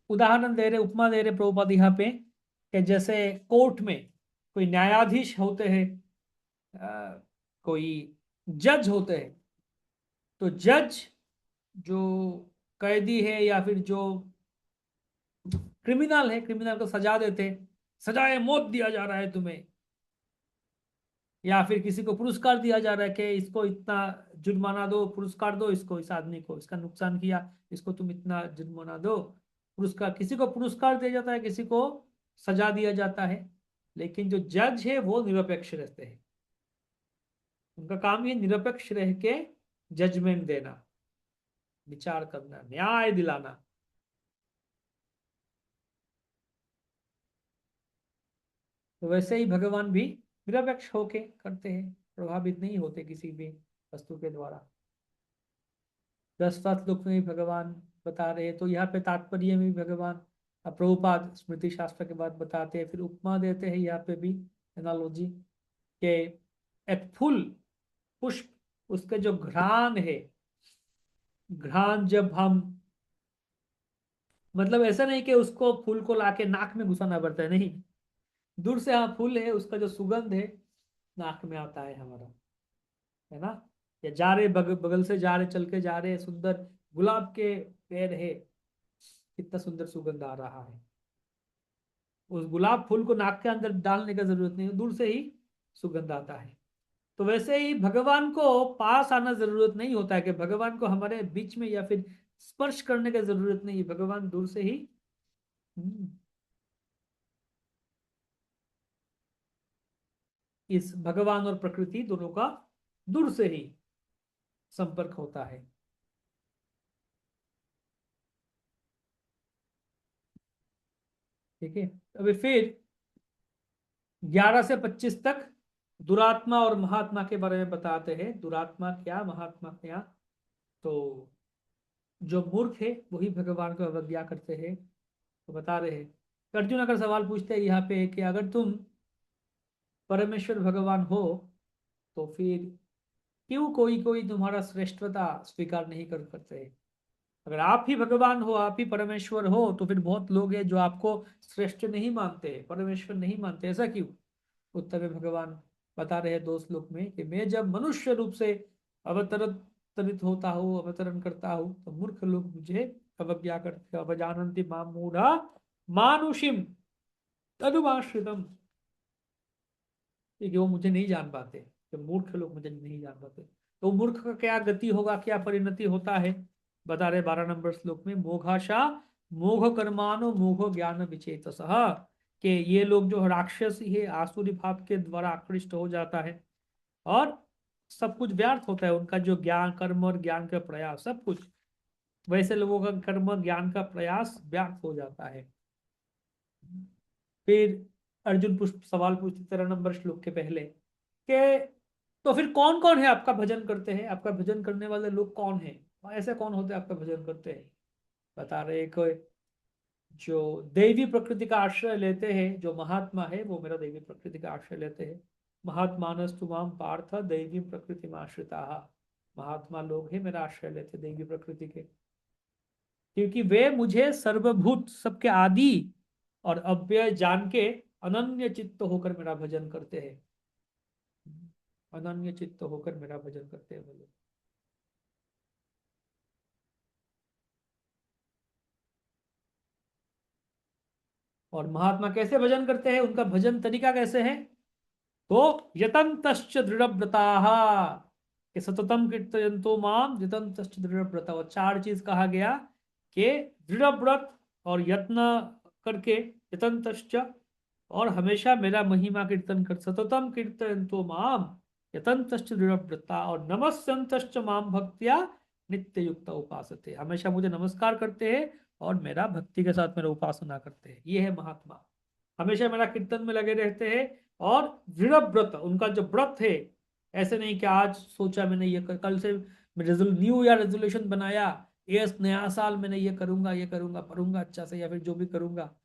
उदाहरण दे रहे, उपमा दे रहे प्रभुपाद यहाँ पे, कि जैसे कोर्ट में कोई न्यायाधीश होते हैं, कोई जज होते हैं। तो जज जो कैदी है या फिर जो क्रिमिनल है, क्रिमिनल को सजा देते हैं, सजाए मौत दिया जा रहा है तुम्हें, या फिर किसी को पुरस्कार दिया जा रहा है कि इसको इतना जुर्माना दो, पुरस्कार दो इसको, इस आदमी को इसका नुकसान किया, इसको तुम इतना जुर्माना दो, पुरस्कार, किसी को पुरस्कार दिया जाता है, किसी को सजा दिया जाता है। लेकिन जो जज है वो निरपेक्ष रहते हैं, उनका काम ही निरपेक्ष रह के जजमेंट देना, विचार करना, न्याय दिलाना। तो वैसे ही भगवान भी निरपेक्ष होके करते हैं, प्रभावित नहीं होते किसी भी वस्तु के द्वारा। 10वां श्लोक में भी भगवान बता रहे हैं, तो यहाँ पे तात्पर्य में भी भगवान प्रभुपाद स्मृति शास्त्र के बाद बताते हैं, फिर उपमा देते हैं यहाँ पे भी, एनालॉजी के, एक फूल, पुष्प, उसके जो घ्राण है, घ्राण जब हम, मतलब ऐसा नहीं कि उसको फूल को लाके नाक में घुसाना पड़ता है, नहीं, दूर से हाँ फूल है, उसका जो सुगंध है नाक में आता है हमारा, है ना। या जा रहे बगल से जा रहे, चल के जा रहे, सुंदर गुलाब के पेड़ है, कितना सुंदर सुगंध आ रहा है, उस गुलाब फूल को नाक के अंदर डालने का जरूरत नहीं, दूर से ही सुगंध आता है। तो वैसे ही भगवान को पास आना जरूरत नहीं होता है, कि भगवान को हमारे बीच में या फिर स्पर्श करने की जरूरत नहीं, भगवान दूर से ही हम्म, इस भगवान और प्रकृति दोनों का दूर से ही संपर्क होता है। ठीक है, अभी फिर 11 से 25 तक दुरात्मा और महात्मा के बारे में बताते हैं। दुरात्मा क्या, महात्मा क्या। तो जो मूर्ख है वही भगवान को अवज्ञा करते हैं। तो बता रहे हैं, अर्जुन अगर सवाल पूछते हैं यहाँ पे कि अगर तुम परमेश्वर भगवान हो तो फिर क्यों कोई कोई तुम्हारा श्रेष्ठता स्वीकार नहीं कर करते हैं। अगर आप ही भगवान हो, आप ही परमेश्वर हो, तो फिर बहुत लोग हैं जो आपको श्रेष्ठ नहीं मानते, परमेश्वर नहीं मानते, ऐसा क्यों। उत्तर में भगवान बता रहे हैं 2 श्लोक में कि मैं जब मनुष्य रूप से अवतरित होता हूँ, अवतरण करता हूँ, तो मूर्ख लोग मुझे अवज्ञा करते, अवजानन्ति माम मूढ़ा मानुषिम तदुमाश्रितम, कि वो मुझे नहीं जान पाते, जो मूर्ख लोग मुझे नहीं जान पाते। तो मूर्ख का क्या गति होगा, क्या परिणति होता है, बता रहे 12 नंबर श्लोक में, मोघाशा मोघ कर्मानो मोघ ज्ञान विचेतसः, कि ये लोग जो राक्षसी है, आसुरी भाव के द्वारा आकृष्ट हो जाता है, और सब कुछ व्यर्थ होता है उनका, जो ज्ञान, कर्म और ज्ञान का प्रयास, सब कुछ, वैसे लोगों का कर्म ज्ञान का प्रयास व्यर्थ हो जाता है। फिर अर्जुन सवाल पूछते 13 नंबर श्लोक के पहले, कि तो फिर कौन कौन है आपका भजन करते हैं, आपका भजन करने वाले लोग कौन है, ऐसे कौन होते हैं आपका भजन करते हैं। बता रहे, कोई जो देवी प्रकृति का आश्रय लेते हैं, जो महात्मा है वो मेरा देवी प्रकृति का आश्रय लेते हैं। महात्मानस्तु माम पार्थ दैवी प्रकृति में आश्रिता, महात्मा लोग हैं मेरा आश्रय लेते देवी प्रकृति के, क्योंकि वे मुझे सर्वभूत, सबके आदि और अव्यय जान के अनन्य चित्त होकर मेरा भजन करते हैं, अनन्य चित्त होकर मेरा भजन करते हैं बोले। और महात्मा कैसे भजन करते हैं, उनका भजन तरीका कैसे है, तो यतंतश्च दृढ़व्रताः, कि सततम कीर्तयन्तो माम यतंतश्च दृढ़व्रता, और 4 चीज कहा गया, कि दृढ़व्रत और यत्न करके, यतंतश्च, और हमेशा मेरा महिमा कीर्तन कर, सततम कीर्तयन्तो माम यतंतश्च दृढ़व्रता, और नमस्यन्तश्च माम भक्त्या नित्य युक्त उपासते, हमेशा मुझे नमस्कार करते हैं और मेरा भक्ति के साथ मेरा उपासना करते हैं। ये है महात्मा, हमेशा मेरा कीर्तन में लगे रहते हैं। और दृढ़ व्रत, उनका जो व्रत है, ऐसे नहीं कि आज सोचा मैंने ये कल से न्यू ईयर रेजोल्यूशन बनाया, ये नया साल मैंने ये करूंगा पढ़ूंगा अच्छा से, या फिर जो भी करूंगा,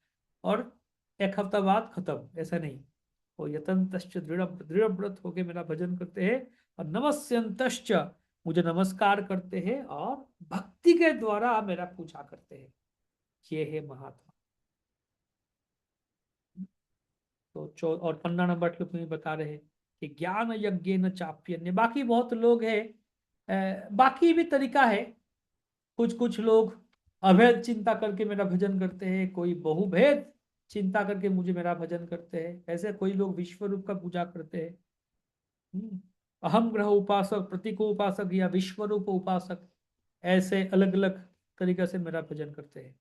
और एक हफ्ता बाद खत्म, ऐसा नहीं। वो यतंतश्च दृढ़ दृढ़ व्रत होके मेरा भजन करते हैं, और नमस्यंतश्च, मुझे नमस्कार करते हैं, और भक्ति के द्वारा मेरा पूजा करते हैं। ये है महात्मा। तो और 15 नंबर श्लोक में बता रहे हैं कि ज्ञान यज्ञ न चाप्यन्य। बाकी बहुत लोग हैं, बाकी भी तरीका है। कुछ कुछ लोग अभेद चिंता करके मेरा भजन करते हैं, कोई बहुभेद चिंता करके मुझे मेरा भजन करते हैं, ऐसे कोई लोग विश्व रूप का पूजा करते हैं। अहम ग्रह उपासक, प्रतीक उपासक, या विश्व रूप उपासक, ऐसे अलग अलग तरीके से मेरा भजन करते हैं।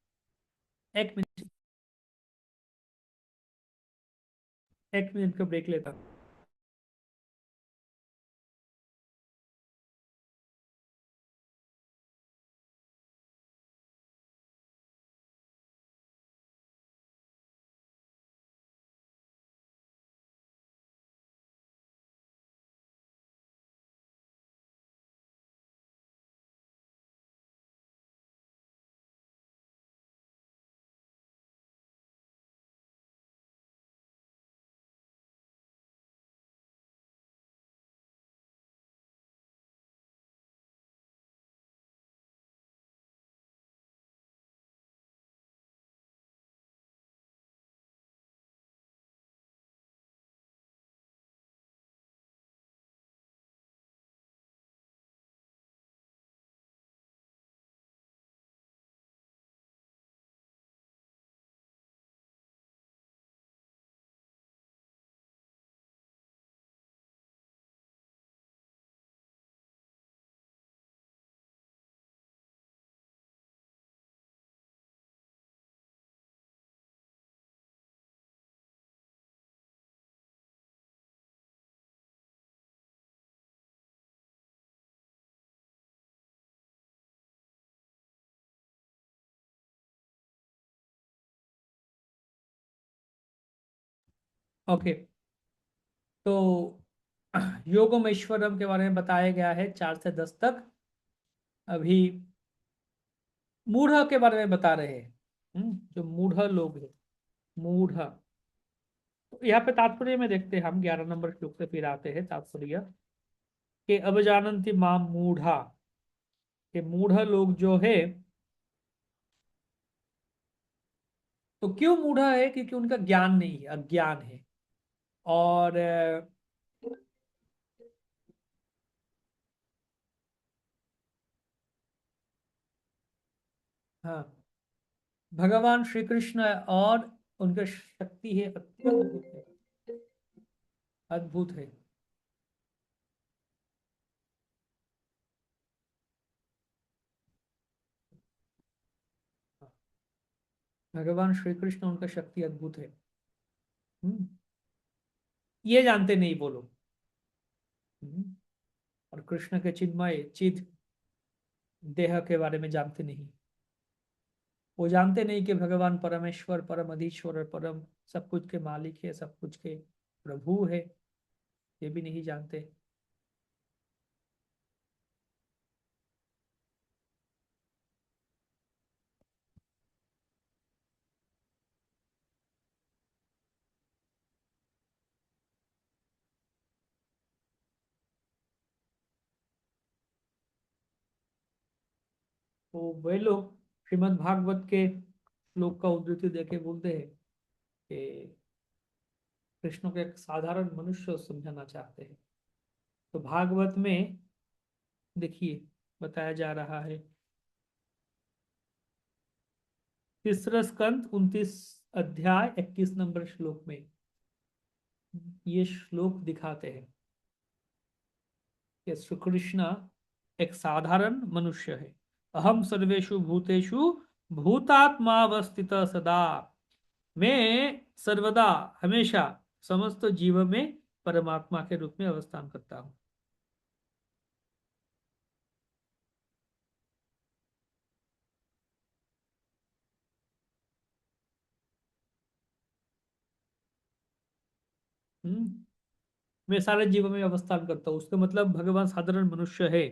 एक मिनट का ब्रेक लेता हूं। ओके, तो योगमेश्वरम के बारे में बताया गया है 4 से 10 तक। अभी मूढ़ के बारे में बता रहे हैं। जो मूढ़ लोग हैं, मूढ़, तो यहाँ पे तात्पर्य में देखते हैं हम, 11 नंबर श्लोक से फिर आते हैं तात्पर्य कि अब जानन्ति माम मूढ़ा, कि मूढ़ लोग जो है, तो क्यों मूढ़ है? क्योंकि उनका ज्ञान नहीं है, अज्ञान है। और हाँ, भगवान श्री कृष्ण और उनका शक्ति है, अत्यंत है, अद्भुत है। भगवान श्री कृष्ण, उनका शक्ति अद्भुत है। हम्म, ये जानते नहीं वो लोग। हम्म, और कृष्ण के चिन्मय चिद देह के बारे में जानते नहीं। वो जानते नहीं कि भगवान परमेश्वर, परम अधीश्वर और परम सब कुछ के मालिक है, सब कुछ के प्रभु है, ये भी नहीं जानते। तो वे लोग श्रीमद् भागवत के श्लोक का उद्धृति देके बोलते हैं कि कृष्ण को एक साधारण मनुष्य समझाना चाहते हैं। तो भागवत में देखिए बताया जा रहा है, तीसरा स्कंद 29 अध्याय 21 नंबर श्लोक में ये श्लोक दिखाते हैं कि श्री कृष्ण एक साधारण मनुष्य है। अहम सर्वेषु भूतेषु भूतात्मावस्थित सदा, मैं सर्वदा हमेशा समस्त जीव में परमात्मा के रूप में अवस्थान करता हूँ। मैं सारे जीवों में अवस्थान करता हूँ, उसका मतलब भगवान साधारण मनुष्य है।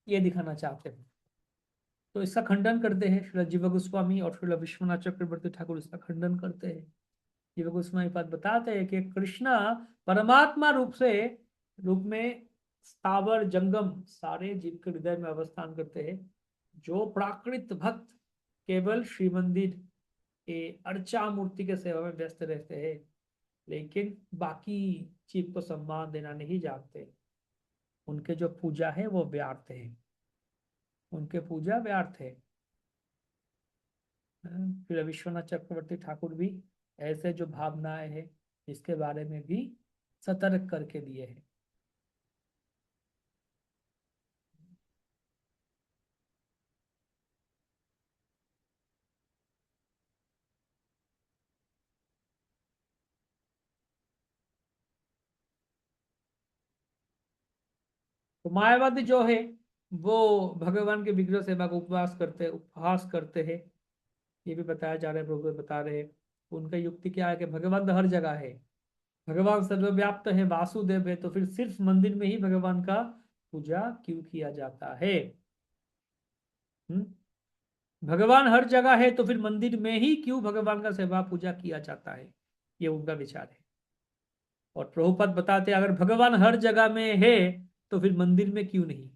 ये दिखाना चाहते हैं। तो इसका खंडन करते हैं श्रील जीव गोस्वामी और श्रील विश्वनाथ चक्रवर्ती ठाकुर, इसका खंडन करते हैं। जीव गोस्वामी बात बताते हैं कि कृष्णा परमात्मा रूप में स्थावर जंगम सारे जीव के हृदय में अवस्थान करते हैं। जो प्राकृत भक्त केवल श्री मंदिर के अर्चा मूर्ति के सेवा में व्यस्त रहते हैं, लेकिन बाकी जीव को सम्मान देना नहीं जानते, उनके जो पूजा है वो व्यर्थ है, उनके पूजा व्यर्थ है। फिर विश्वनाथ चक्रवर्ती ठाकुर भी ऐसे जो भावनाएं हैं इसके बारे में भी सतर्क करके दिए हैं। तो मायावादी जो है वो भगवान के विग्रह सेवा का उपहास करते हैं। ये भी बताया जा रहा है, प्रभु बता रहे हैं। उनका युक्ति क्या है कि भगवान तो हर जगह है, भगवान सर्वव्याप्त है, वासुदेव है, तो फिर सिर्फ मंदिर में ही भगवान का पूजा क्यों किया जाता है? हम्म? भगवान हर जगह है तो फिर मंदिर में ही क्यों भगवान का सेवा पूजा किया जाता है? ये उनका विचार है। और प्रभुपद बताते हैं, अगर भगवान हर जगह में है तो फिर मंदिर में क्यों नहीं?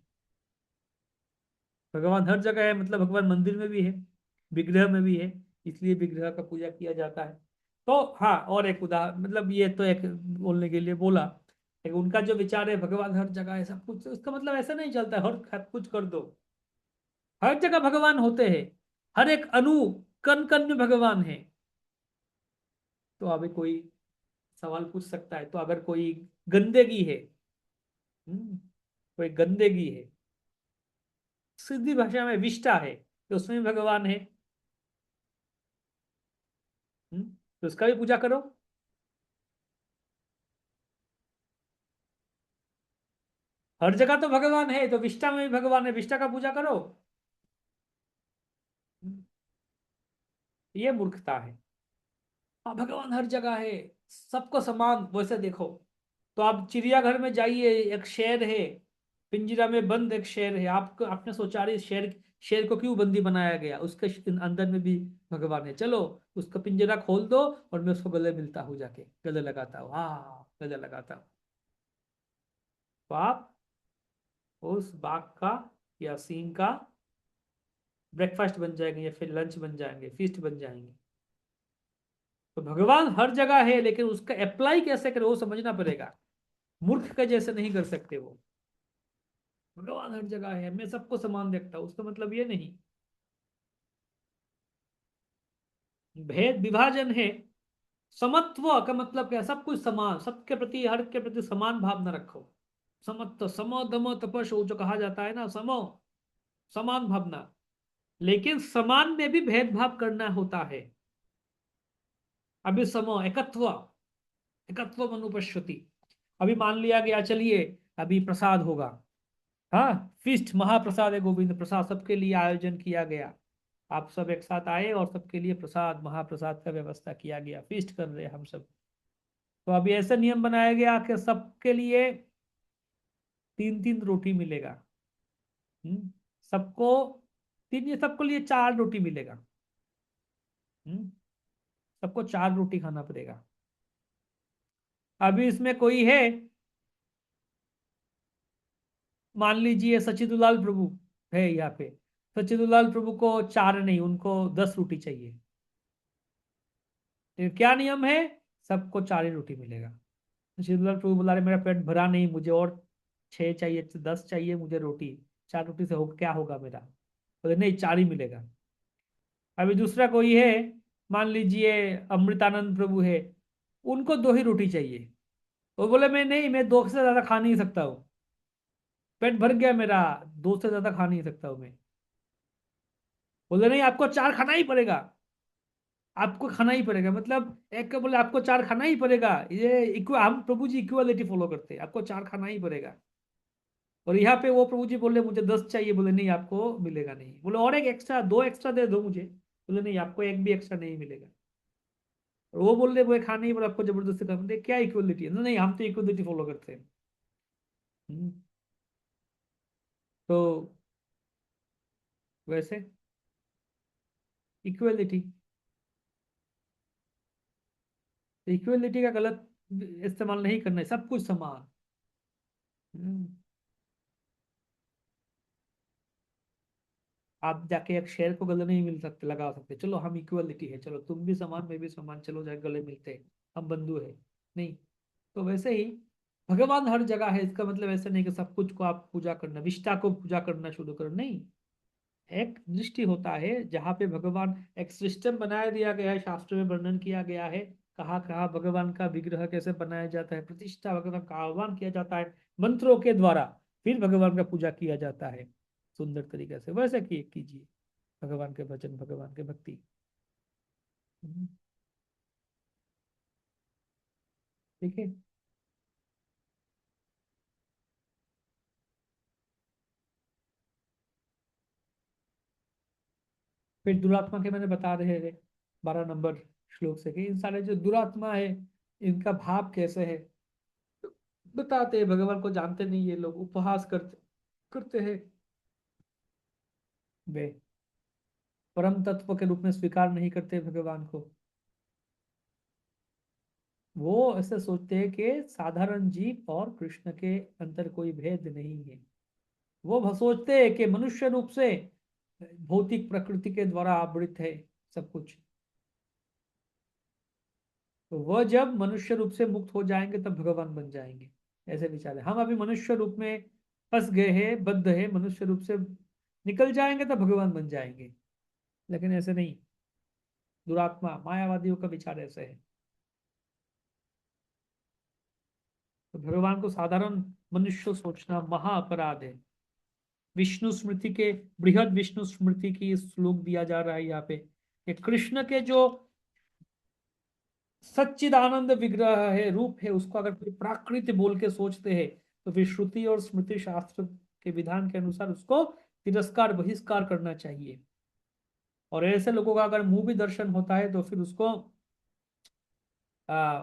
भगवान हर जगह है मतलब भगवान मंदिर में भी है, विग्रह में भी है, इसलिए विग्रह का पूजा किया जाता है। तो हाँ, और एक उदाहरण, मतलब ये तो एक बोलने के लिए बोला, लेकिन उनका जो विचार है भगवान हर जगह है सब कुछ, उसका मतलब ऐसा नहीं चलता हर कुछ कर दो। हर जगह भगवान होते हैं, हर एक अणु कण कण में भगवान है। तो अभी कोई सवाल पूछ सकता है, तो अगर कोई गंदगी है, हम्म, कोई गंदगी है, सीधी भाषा में विष्टा है, तो उसमें भी भगवान है। तो उसका भी पूजा करो। हर जगह तो भगवान है तो विष्टा में भी भगवान है, विष्टा का पूजा करो। हम्म, ये मूर्खता है। हाँ, भगवान हर जगह है, सबको समान वैसे देखो। तो आप चिड़ियाघर में जाइए, एक शेर है, पिंजरा में बंद एक शेर है, आपको आपने सोचा रही शेर, शेर को क्यों बंदी बनाया गया? उसके अंदर में भी भगवान है। चलो उसका पिंजरा खोल दो और मैं उसको गले मिलता हूँ, जाके गले लगाता हूँ, हाँ गले लगाता हूँ। तो आप उस बाघ का या सिंह का ब्रेकफास्ट बन जाएंगे, या फिर लंच बन जाएंगे, फीस्ट बन जाएंगे। तो भगवान हर जगह है, लेकिन उसका अप्लाई कैसे करें वो समझना पड़ेगा। मूर्ख के जैसे नहीं कर सकते वो। भगवान हर जगह है, मैं सबको समान देखता हूँ, उसका मतलब ये नहीं। भेद विभाजन है। समत्व का मतलब क्या? सब कुछ समान, सबके प्रति, हर के प्रति समान भावना रखो। समत्व, समो दमो तपस्व जो कहा जाता है ना, समो, समान भावना। लेकिन समान में भी भेदभाव करना होता है। अभी समो एकत्व, एकत्व अनुपश्यति। अभी मान लिया गया, चलिए अभी प्रसाद होगा, हाँ, फीस्ट, महाप्रसाद है, गोविंद प्रसाद सबके लिए आयोजन किया गया। आप सब एक साथ आए और सबके लिए प्रसाद, महाप्रसाद का व्यवस्था किया गया, फीस्ट कर रहे हैं हम सब। तो अभी ऐसा नियम बनाया गया कि सबके लिए तीन तीन रोटी मिलेगा। हम्म, सबको तीन, ये सबको लिए चार रोटी मिलेगा। हम्म, सबको चार रोटी खाना पड़ेगा। अभी इसमें कोई है, मान लीजिए सचिदुलाल प्रभु है यहाँ पे, सचिदुलाल प्रभु को चार नहीं, उनको 10 रोटी चाहिए। तो क्या नियम है? सबको चार ही रोटी मिलेगा। सचिदुलाल प्रभु बोला रहे मेरा पेट भरा नहीं, मुझे और 6 चाहिए, 10 चाहिए मुझे रोटी, 4 रोटी से हो क्या होगा मेरा? बोले नहीं, चार ही मिलेगा। अभी दूसरा कोई है, मान लीजिए अमृतानंद प्रभु है, उनको 2 ही रोटी चाहिए। वो बोले मैं नहीं, मैं 2 से ज्यादा खा नहीं सकता हूँ, पेट भर गया मेरा, 2 से ज्यादा खा नहीं सकता हूँ मैं। बोले नहीं, आपको चार खाना ही पड़ेगा, आपको खाना ही पड़ेगा, मतलब एक का बोले आपको चार खाना ही पड़ेगा। ये हम प्रभु जी इक्वालिटी फॉलो करते हैं, आपको चार खाना ही पड़ेगा। और यहाँ पे वो प्रभु जी बोले मुझे 10 चाहिए, बोले नहीं आपको मिलेगा नहीं। बोले और एक एक्स्ट्रा, 2 एक्स्ट्रा दे दो मुझे, बोले नहीं आपको एक भी एक्स्ट्रा नहीं मिलेगा। और वो बोल रहे वो खाना ही, बोले आपको जबरदस्ती करना। बोले क्या इक्वलिटी है? नहीं हम तो इक्वलिटी फॉलो करते हैं। हम्म, तो वैसे इक्वलिटी, इक्वलिटी का गलत इस्तेमाल नहीं करना है, सब कुछ समान। हम्म, आप जाके एक शेर को गले नहीं मिल सकते, लगा सकते, चलो हम इक्वलिटी है, चलो तुम भी समान मैं भी समान, चलो जाके गले मिलते हैं, हम बंधु है। नहीं। तो वैसे ही भगवान हर जगह है, इसका मतलब ऐसा नहीं कि सब कुछ को आप पूजा करना, विष्टा को पूजा करना शुरू करो, नहीं। एक दृष्टि होता है जहाँ पे भगवान, एक सिस्टम बनाया दिया गया है, शास्त्र में वर्णन किया गया है, कहाँ कहाँ भगवान का विग्रह कैसे बनाया जाता है, प्रतिष्ठा भगवान का आह्वान किया जाता है मंत्रों के द्वारा, फिर भगवान का पूजा किया जाता है सुंदर तरीके से। वैसे कीजिए भगवान के भजन, भगवान के भक्ति। हम्म, ठीक है। फिर दुरात्मा के मैंने बता रहे थे 12 नंबर श्लोक से कि इन सारे जो दुरात्मा है इनका भाव कैसे है, बताते हैं। भगवान को जानते नहीं ये लोग, उपहास करते करते हैं, वे परम तत्व के रूप में स्वीकार नहीं करते भगवान को। वो ऐसे सोचते हैं कि साधारण जीव और कृष्ण के अंदर कोई भेद नहीं है। वो सोचते हैं कि मनुष्य रूप से भौतिक प्रकृति के द्वारा आवृत है सब कुछ। तो वह जब मनुष्य रूप से मुक्त हो जाएंगे तब भगवान बन जाएंगे, ऐसे विचार है। हम अभी मनुष्य रूप में फंस गए हैं, बद्ध है, मनुष्य रूप से निकल जाएंगे तब भगवान बन जाएंगे, लेकिन ऐसे नहीं। दुरात्मा मायावादियों का विचार ऐसे है। तो भगवान को साधारण मनुष्य सोचना महा अपराध है। विष्णु स्मृति के, बृहद विष्णु स्मृति की श्लोक दिया जा रहा है यहाँ पे कि कृष्ण के जो सच्चिदानंद विग्रह है, रूप है, उसको अगर कोई प्राकृत बोल के सोचते हैं तो फिर श्रुति और स्मृति शास्त्र के विधान के अनुसार उसको तिरस्कार बहिष्कार करना चाहिए। और ऐसे लोगों का अगर मुंह भी दर्शन होता है तो फिर उसको आ,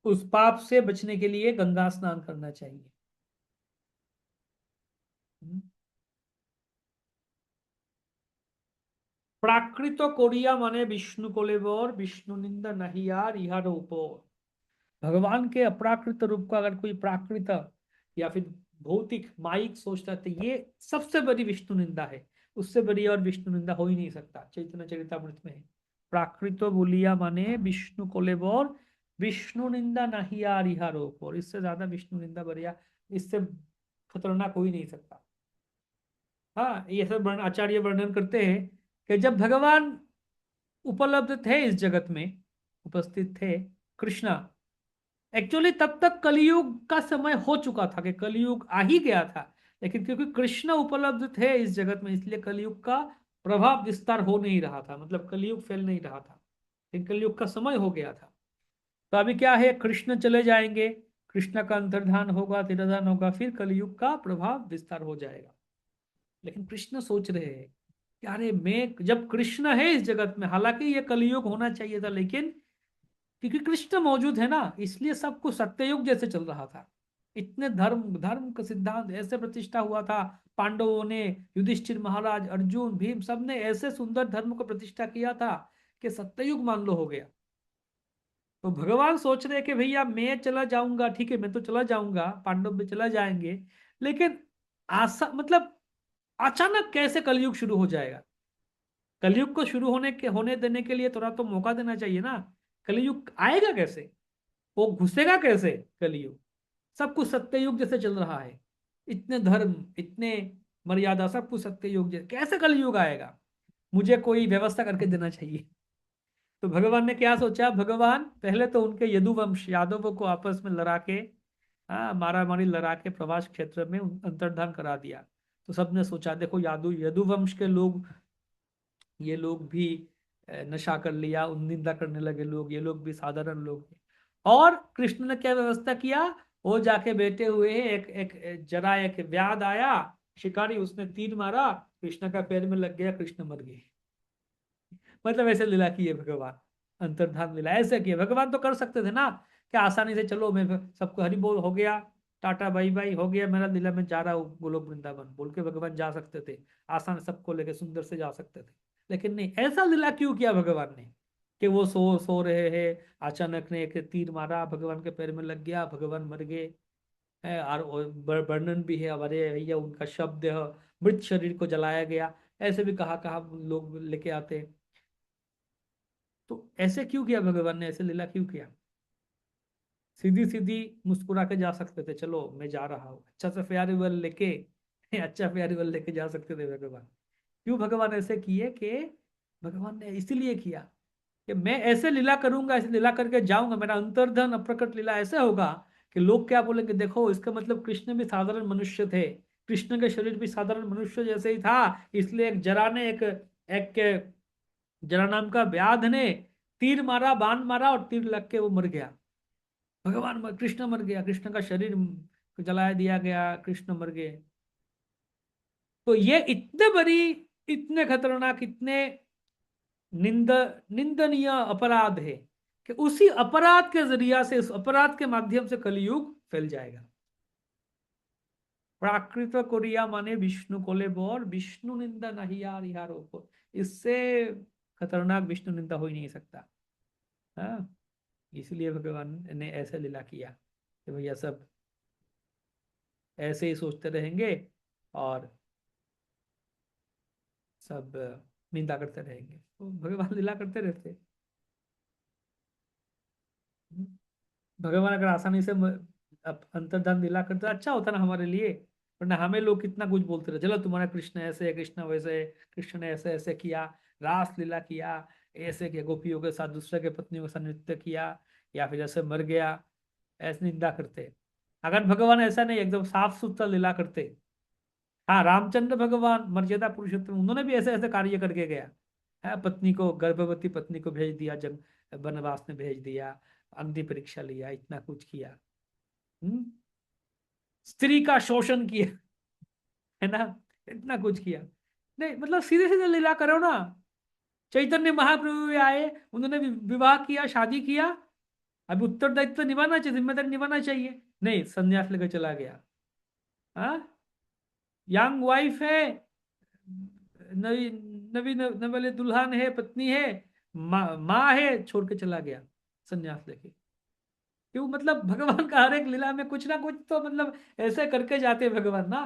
उस पाप से बचने के लिए गंगा स्नान करना चाहिए। हम्म। প্রাকৃত কোরিয়া মানে विष्णु कोलेवर, विष्णु निंदा नहीं यार इहार ऊपर। भगवान के अप्राकृत रूप का अगर कोई प्राकृत या फिर भौतिक माइक सोचता है तो ये सबसे बड़ी विष्णु निंदा है। उससे बड़ी और विष्णु निंदा हो ही नहीं सकता, चैतन्य चरितामृत में है। प्राकृत बोलिया माने विष्णु कोलेवर, विष्णु निंदा नहीं यार इहार ऊपर। इससे ज्यादा विष्णु निंदा बढ़िया, इससे खतरनाक हो ही नहीं सकता। हाँ, ये सब आचार्य वर्णन करते हैं कि जब भगवान उपलब्ध थे इस जगत में, उपस्थित थे कृष्णा, एक्चुअली तब तक कलयुग का समय हो चुका था कि कलयुग आ ही गया था। लेकिन क्योंकि कृष्ण उपलब्ध थे इस जगत में इसलिए कलयुग का प्रभाव विस्तार हो नहीं रहा था, मतलब कलयुग फैल नहीं रहा था, लेकिन कलयुग का समय हो गया था। तो अभी क्या है, कृष्ण चले जाएंगे, कृष्ण का अंतर्धान होगा, तिरोधान होगा, फिर कलयुग का प्रभाव विस्तार हो जाएगा। लेकिन कृष्ण सोच रहे हैं कि अरे मैं, जब कृष्ण है इस जगत में, हालांकि ये कलयुग होना चाहिए था, लेकिन क्योंकि कृष्ण मौजूद है ना इसलिए सब कुछ सत्ययुग जैसे चल रहा था। इतने धर्म धर्म का सिद्धांत ऐसे प्रतिष्ठा हुआ था, पांडवों ने, युधिष्ठिर महाराज, अर्जुन, भीम, सब ने ऐसे सुंदर धर्म को प्रतिष्ठा किया था कि सत्ययुग मान लो हो गया। तो भगवान सोच रहे कि भैया मैं चला जाऊंगा, ठीक है मैं तो चला जाऊंगा, पांडव भी चला जाएंगे, लेकिन आशा मतलब अचानक कैसे कलयुग शुरू हो जाएगा? कलयुग को शुरू होने देने के लिए थोड़ा तो मौका देना चाहिए ना। कलयुग आएगा कैसे, वो घुसेगा कैसे कलयुग? सब कुछ सत्ययुग जैसे चल रहा है, इतने धर्म, इतने मर्यादा, सब कुछ सत्ययुग जैसे, कैसे कलयुग आएगा? मुझे कोई व्यवस्था करके देना चाहिए। तो भगवान ने क्या सोचा, भगवान पहले तो उनके यदुवंश यादवों को आपस में लड़ा के, हाँ मारा मारी लड़ा के प्रवास क्षेत्र में अंतर्धान करा दिया। तो सबने सोचा देखो यदुवंश के लोग, ये लोग भी नशा कर लिया, निंदा करने लगे लोग, ये लोग भी साधारण लोग हैं। और कृष्ण ने क्या व्यवस्था किया, वो जाके बैठे हुए हैं, एक एक जरा एक व्याध आया शिकारी, उसने तीर मारा, कृष्ण का पैर में लग गया, कृष्ण मर गए। मतलब ऐसे लीला की है भगवान, अंतर्धान लीला ऐसे किए। भगवान तो कर सकते थे ना कि आसानी से चलो मैं सबको हरि बोल हो गया, टाटा बाई बाई हो गया मेरा लीला, में जा रहा हूँ गोलोक वृंदावन बोल के भगवान जा सकते थे, आसान सबको लेके सुंदर से जा सकते थे। लेकिन नहीं, ऐसा लीला क्यों किया भगवान ने कि वो सो सो रहे हैं, अचानक ने एक तीर मारा, भगवान के पैर में लग गया, भगवान मर गए। और वर्णन भी है हमारे भैया, उनका शब्द मृत शरीर को जलाया गया, ऐसे भी कहा कहा लोग लेके आते हैं। तो ऐसे क्यों किया भगवान ने, ऐसे लीला क्यों किया? सीधी सीधी मुस्कुरा के जा सकते थे, चलो मैं जा रहा हूँ, अच्छा सा फेयरवेल लेके अच्छा फेयरवेल लेके जा सकते थे भगवान। क्यों भगवान ऐसे किए कि भगवान ने इसीलिए किया कि मैं ऐसे लीला करूंगा, ऐसे लीला करके जाऊंगा, मेरा अंतर्धन अप्रकट लीला ऐसे होगा कि लोग क्या बोलेंगे, देखो इसका मतलब कृष्ण भी साधारण मनुष्य थे, कृष्ण के शरीर भी साधारण मनुष्य जैसे ही था, इसलिए एक जरा ने एक एक जरा नाम का व्याध ने तीर मारा, बाण मारा, और तीर लग के वो मर गया। कृष्ण मर गया, कृष्ण का शरीर जला दिया गया, कृष्ण मर गए। तो ये इतने बड़ी, इतने खतरनाक, इतने निंदनीय अपराध है कि उसी अपराध के जरिया से, उस अपराध के माध्यम से कलयुग फैल जाएगा। प्राकृत कोरिया माने विष्णु कोले बोर, विष्णु निंदा नहीं यार यारो को, इससे खतरनाक विष्णु निंदा हो ही नहीं सकता। हाँ, इसलिए भगवान ने ऐसे लीला किया कि भैया सब ऐसे ही सोचते रहेंगे और सब निंदा करते रहेंगे, तो भगवान लीला करते रहते। भगवान अगर आसानी से अंतर्धान लीला करते अच्छा होता ना हमारे लिए, वरना हमें लोग कितना कुछ बोलते रहे, चलो तुम्हारा कृष्ण ऐसे है, कृष्ण वैसे है, कृष्ण ने ऐसे ऐसे किया, रास लीला किया, ऐसे किया, गोपियों के साथ, दूसरे के पत्नियों के साथ नृत्य किया, या फिर ऐसे मर गया, ऐसे निंदा करते। अगर भगवान ऐसा नहीं, एकदम साफ सुथरा लीला करते। हाँ, रामचंद्र भगवान मर्यादा पुरुषोत्तम, उन्होंने भी ऐसे ऐसे कार्य करके गया है, पत्नी को, गर्भवती पत्नी को भेज दिया, जब वनवास में भेज दिया, अग्नि परीक्षा लिया, इतना कुछ किया। हम्म स्त्री का शोषण किया, है ना, इतना कुछ किया। नहीं मतलब सीधे सीधे लीला करो ना। चैतन्य महाप्रभु भी आए, उन्होंने भी विवाह किया, शादी किया, अभी उत्तरदायित्व तो निभाना चाहिए, जिम्मेदारी निभाना चाहिए, नहीं संन्यास लेकर चला गया। हाँ, यंग वाइफ है, नवी नवी नवले दुल्हन है, पत्नी है, माँ है, छोड़ के चला गया संन्यास लेके। क्यों? मतलब भगवान का हर एक लीला में कुछ ना कुछ तो मतलब ऐसे करके जाते हैं भगवान ना।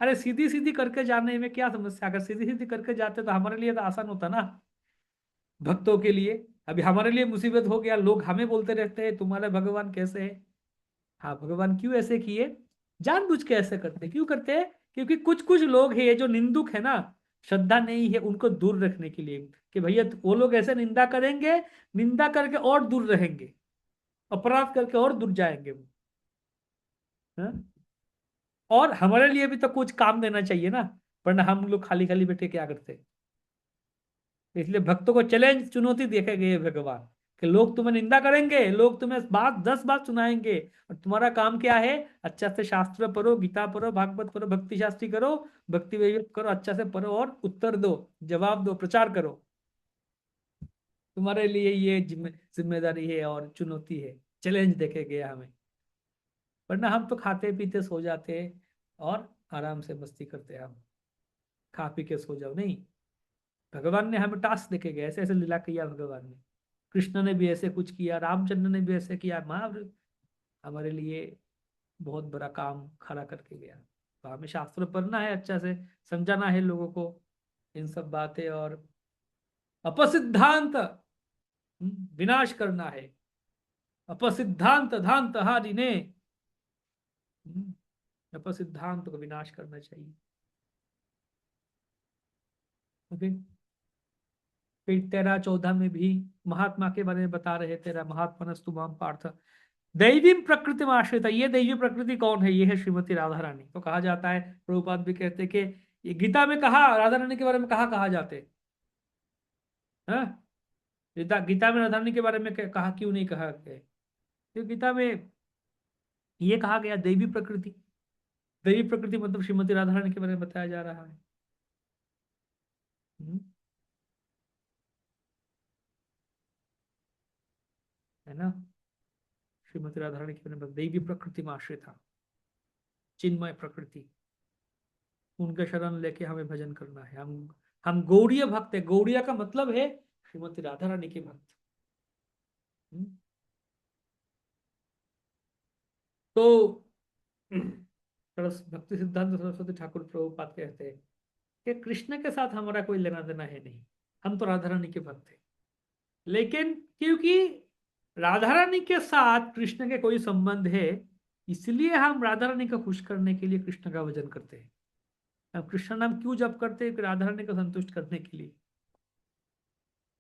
अरे सीधी सीधी करके जाने में क्या समस्या, अगर सीधी सीधी करके जाते तो हमारे लिए तो आसान होता ना, भक्तों के लिए। अभी हमारे लिए मुसीबत हो गया, लोग हमें बोलते रहते हैं तुम्हारे भगवान कैसे है। हाँ, भगवान क्यों ऐसे किए, जानबूझ के ऐसे करते, क्यों करते हैं? क्योंकि कुछ कुछ लोग हैं जो निंदुक है ना, श्रद्धा नहीं है, उनको दूर रखने के लिए, कि भैया वो लोग ऐसे निंदा करेंगे, निंदा करके और दूर रहेंगे, अपराध करके और दूर जाएंगे वो। हाँ? और हमारे लिए भी तो कुछ काम देना चाहिए ना, वरना हम लोग खाली खाली बैठे क्या करते। इसलिए भक्तों को चैलेंज, चुनौती देखे गए भगवान, कि लोग तुम्हें निंदा करेंगे, लोग तुम्हें बात 10 बात सुनाएंगे, और तुम्हारा काम क्या है, अच्छा से शास्त्र पढ़ो, गीता पढ़ो, भागवत पढ़ो, भक्ति शास्त्री करो, भक्ति वैभव करो, अच्छा से पढ़ो और उत्तर दो, जवाब दो, प्रचार करो। तुम्हारे लिए ये जिम्मेदारी है और चुनौती है, चैलेंज देखे गया हमें। वरना हम तो खाते पीते सो जाते और आराम से मस्ती करते हैं, हम खा पी के सो जाओ, नहीं। भगवान ने हमें टास्क देखे गए, ऐसे ऐसे लीला किया भगवान ने, कृष्ण ने भी ऐसे कुछ किया, रामचंद्र ने भी ऐसे किया, महाभारत हमारे लिए बहुत बड़ा काम खड़ा करके गया। तो हमें शास्त्र पढ़ना है, अच्छा से समझाना है लोगों को इन सब बातें, और अपसिद्धांत विनाश करना है, अपसिद्धांत धांत हारि ने, अपसिद्धांत को विनाश करना चाहिए। ओके, फिर 13-14 में भी महात्मा के बारे में बता रहे, तेरा महात्मनस्तु माम पार्थ दैवी प्रकृति में आश्रित है। ये दैवी प्रकृति कौन है? ये है श्रीमती राधा रानी। तो कहा जाता है, प्रभुपाद भी कहते हैं कि ये गीता में कहा, राधा रानी के बारे में कहा जाते हैं। गीता गीता में राधा रानी के बारे में कहा, क्यों नहीं कहा गया? क्योंकि गीता में ये कहा गया दैवी प्रकृति। दैवी प्रकृति मतलब श्रीमती राधा रानी के बारे में बताया जा रहा है। हम्म, है ना। श्रीमती राधा रानी के बारे में दैवी प्रकृति में आश्रित था, चिन्मय प्रकृति। उनके शरण लेके हमें भजन करना है। हम गौड़ीय भक्त है। गौड़िया का मतलब है श्रीमती राधा रानी के भक्त। हम्म, तो भक्ति सिद्धांत सरस्वती ठाकुर प्रभुपाद कहते हैं कि कृष्ण के साथ हमारा कोई लेना देना है नहीं, हम तो राधा रानी के भक्त हैं। लेकिन क्योंकि राधा रानी के साथ कृष्ण के कोई संबंध है, इसलिए हम राधा रानी को खुश करने के लिए कृष्ण का भजन करते हैं। हम कृष्ण नाम क्यों जप करते हैं? कि राधा रानी को संतुष्ट करने के लिए।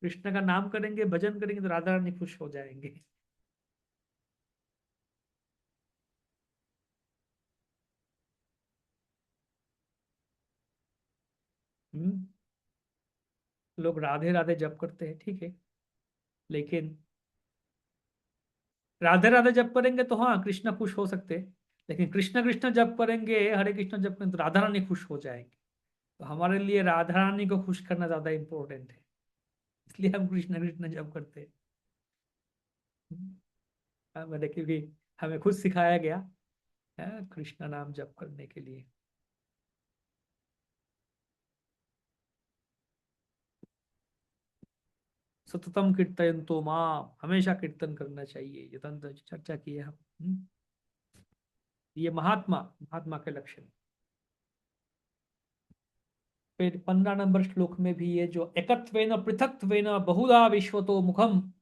कृष्ण का नाम करेंगे, भजन करेंगे तो राधा रानी खुश हो जाएंगे। हम्म लोग राधे राधे जप करते हैं, ठीक है, लेकिन राधे राधे जप करेंगे तो हाँ कृष्ण खुश हो सकते हैं। लेकिन कृष्ण कृष्ण जप करेंगे, हरे कृष्ण जप करेंगे तो राधा रानी खुश हो जाएंगे। तो हमारे लिए राधा रानी को खुश करना ज्यादा इंपॉर्टेंट है, इसलिए हम कृष्ण कृष्ण जप करते हैं। मैंने क्योंकि हमें खुद सिखाया गया है कृष्ण नाम जप करने के लिए। सततम कीर्तन तो माँ, हमेशा कीर्तन करना चाहिए। ये तो चर्चा की है हम। ये महात्मा महात्मा के लक्षण। फिर 15 नंबर श्लोक में भी ये जो एकत्वेन पृथक्त्वेन बहुधा विश्वतो मुखम।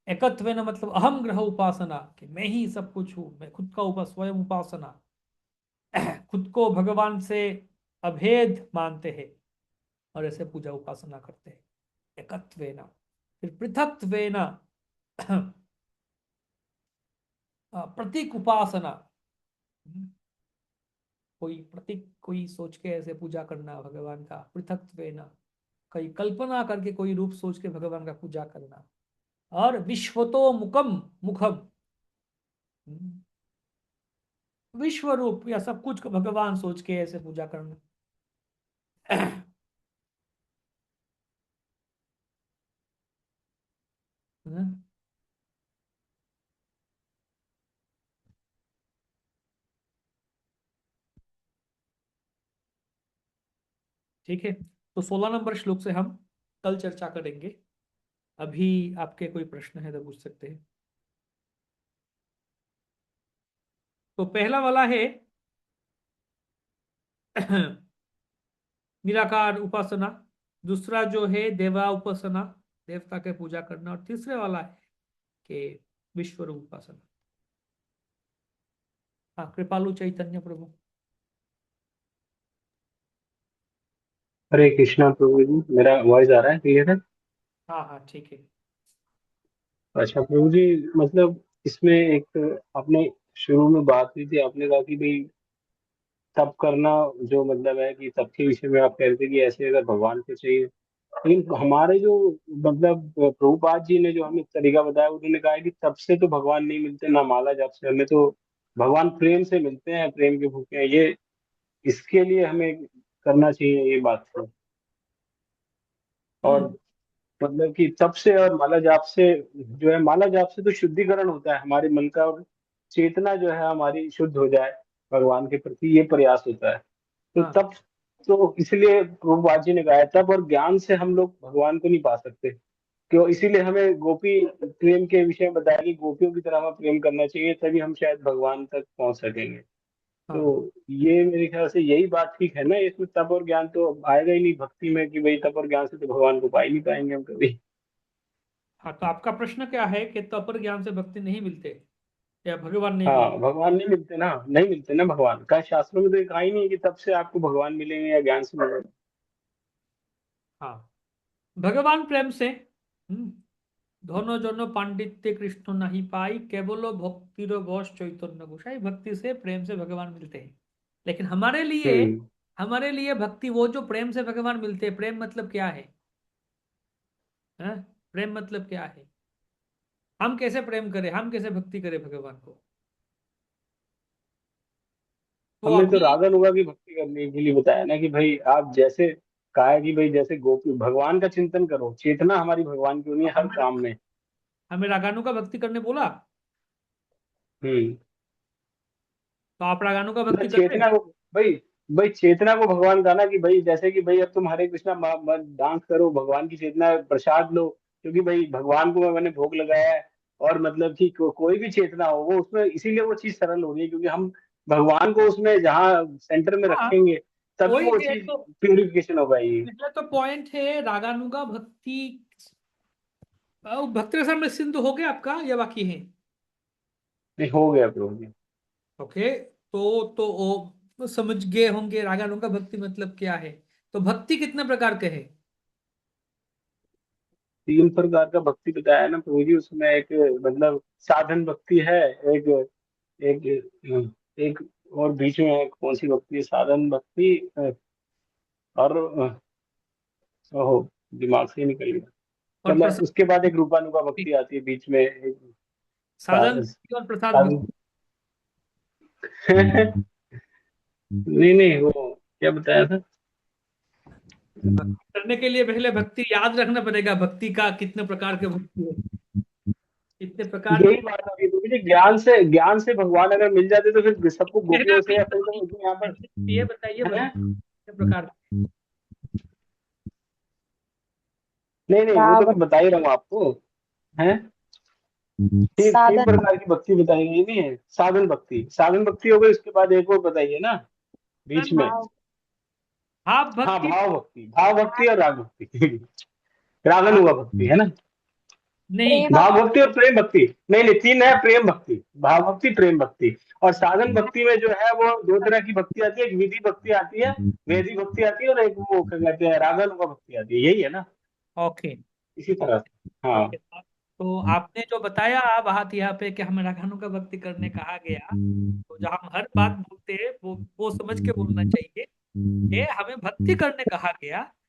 एकत्वेन मतलब अहम ग्रह उपासना, कि मैं ही सब कुछ हूँ, मैं खुद का स्वयं उपासना। खुद को भगवान से अभेद मानते हैं और ऐसे पूजा उपासना करते हैं। एकत्वेन, फिर पृथक्त्वेन प्रतीक उपासना। कोई प्रतीक, कोई सोच के ऐसे पूजा करना भगवान का। पृथक्त्वेन, कई कल्पना करके कोई रूप सोच के भगवान का पूजा करना। और विश्वतो मुखम, मुखम विश्व रूप या सब कुछ को भगवान सोच के ऐसे पूजा करना। हम्म, ठीक है। तो 16 नंबर श्लोक से हम कल चर्चा करेंगे। अभी आपके कोई प्रश्न है तो पूछ सकते हैं। तो पहला वाला है निराकार उपासना। दूसरा जो है देवा उपासना, देवता के पूजा करना। और तीसरे वाला है कि विश्व रूप उपासना। हाँ, कृपालु चैतन्य प्रभु। हरे कृष्णा प्रभु जी, मेरा वॉइस आ रहा है? क्लियर है? हाँ हाँ ठीक है। अच्छा प्रभु जी, मतलब इसमें एक आपने शुरू में बात हुई थी, आपने कहा कि भाई तप करना, जो मतलब है कि तप के विषय में आप कह रहे थे कि ऐसे अगर भगवान को चाहिए। लेकिन हमारे जो मतलब प्रभुपाद जी ने जो हमें तरीका बताया, उन्होंने कहा है कि तप से तो भगवान नहीं मिलते, ना माला जाप से, हमें तो भगवान प्रेम से मिलते हैं, प्रेम के भूखे हैं ये। इसके लिए हमें करना चाहिए ये बात है। और हम्म मतलब कि तप से और माला जाप से, जो है माला जाप से तो शुद्धिकरण होता है हमारे मन का, और चेतना जो है हमारी शुद्ध हो जाए भगवान के प्रति, ये प्रयास होता है। तो हाँ तप, तो इसलिए प्रभुपाद जी ने कहा है तप और ज्ञान से हम लोग भगवान को नहीं पा सकते। क्यों? इसीलिए हमें गोपी प्रेम के विषय में बताया कि गोपियों की तरह हमें प्रेम करना चाहिए, तभी हम शायद भगवान तक पहुंच सकेंगे। हाँ तो ये मेरे ख्याल से यही बात ठीक है ना, इसमें तप और ज्ञान तो आएगा ही नहीं भक्ति में, कि भाई तप और ज्ञान से तो भगवान को पा ही नहीं पाएंगे हम कभी। हाँ। तो आपका प्रश्न क्या है कि तपर ज्ञान से भक्ति नहीं मिलते या भगवान नहीं हाँ, मिलते? भगवान नहीं मिलते ना, नहीं मिलते ना भगवान का। शास्त्रों में तो ये कहा ही नहीं है कि तब से आपको भगवान मिलेंगे या ज्ञान से मिलेंगे। हाँ, भगवान प्रेम से। दोनों जनो पांडित्य कृष्ण नहीं पाई, केवलो भक्ति रो बस चैतन्य गोसाई। भक्ति से प्रेम से भगवान मिलते हैं। लेकिन हम्म। हमारे लिए भक्ति वो जो प्रेम से भगवान मिलते हैं। प्रेम मतलब क्या है? हाँ? प्रेम मतलब क्या है? हम कैसे प्रेम करें, हम कैसे भक्ति करें भगवान को? तो हमने तो अभी रागानुगा की भक्ति करने के लिए बताया ना कि भाई आप जैसे कहा है कि भाई जैसे गोपी भगवान का चिंतन करो, चेतना हमारी भगवान की होनी है हर हमें काम में। हमें रागानु का भक्ति करने बोला, हम्म। तो आप रागानु का मतलब भक्ति कर रहे हैं। चेतना को भाई, भाई चेतना को भगवान का ना कि भाई जैसे कि भाई अब तुम हरे कृष्णा डांस करो, भगवान की चेतना प्रसाद लो, क्योंकि भाई भगवान को मैंने भोग लगाया है। और मतलब कि कोई भी चेतना हो वो उसमें, इसीलिए वो चीज सरल हो रही है क्योंकि हम भगवान को उसमें जहाँ सेंटर में हाँ रखेंगे तभी वही वो है चीज तो, प्यूरिफिकेशन हो पाएगी। इसलिए तो पॉइंट है रागानुगा भक्ति। भक्ति रसा में सिंधु हो गया आपका या बाकी है? नहीं हो गया प्रभु जी। ओके, तो वो समझ गए होंगे रागानुगा भक्ति मतलब क्या है। तो भक्ति कितने प्रकार के है? 3 प्रकार का भक्ति बताया ना प्रभु जी, उसमें एक मतलब साधन भक्ति है, एक एक एक और बीच में है, कौन सी भक्ति है, साधन भक्ति और ओहो दिमाग से ही निकल गया। और मतलब प्रसाद उसके बाद एक रूपानुगा भक्ति। भक्ति आती है बीच में एक साधन भक्ति और प्रसाद साधन। भक्ति। नहीं नहीं वो क्या बताया था। भक्ति करने के लिए पहले भक्ति याद रखना पड़ेगा, भक्ति का कितने प्रकार के भक्ति है, कितने प्रकार यही की। बात आ रही है क्योंकि ज्ञान से भगवान अगर मिल जाते तो फिर सबको पहले गोपियों आप से या फिर तो यहाँ पर ये बताइए भक्ति है। कितने प्रकार की? नहीं नहीं वो तो भाव मैं बता ही रहा हूँ आपको। है तीन साधन प्रकार की भक्ति बताई गई नहीं है। साधन भक्ति, साधन भक्ति हो गई, उसके बाद एक और बताइए ना बीच में। भाव भाव हाँ भक्ति। भाव भक्ति, भाव भक्ति और राग भक्ति। रागन भाव हुआ भक्ति है ना। नहीं, प्रेम भाव भक्ति और प्रेम भक्ति। नहीं नहीं 3 है, प्रेम भक्ति, भाव भक्ति, प्रेम भक्ति। और साधन भक्ति में जो है वो 2 तरह की भक्ति आती है, एक विधि भक्ति आती है, वैदिक भक्ति आती है, और एक वो क्या कहते हैं रागन हुआ भक्ति आती है, यही है ना। ओके इसी तरह ओके से हाँ। ओके। तो आपने जो बताया बात यहाँ पे कि हमें रागानु का भक्ति करने कहा गया, तो जो हम हर बात बोलते हैं वो समझ के बोलना चाहिए कि हमें भक्ति करने कहा गया,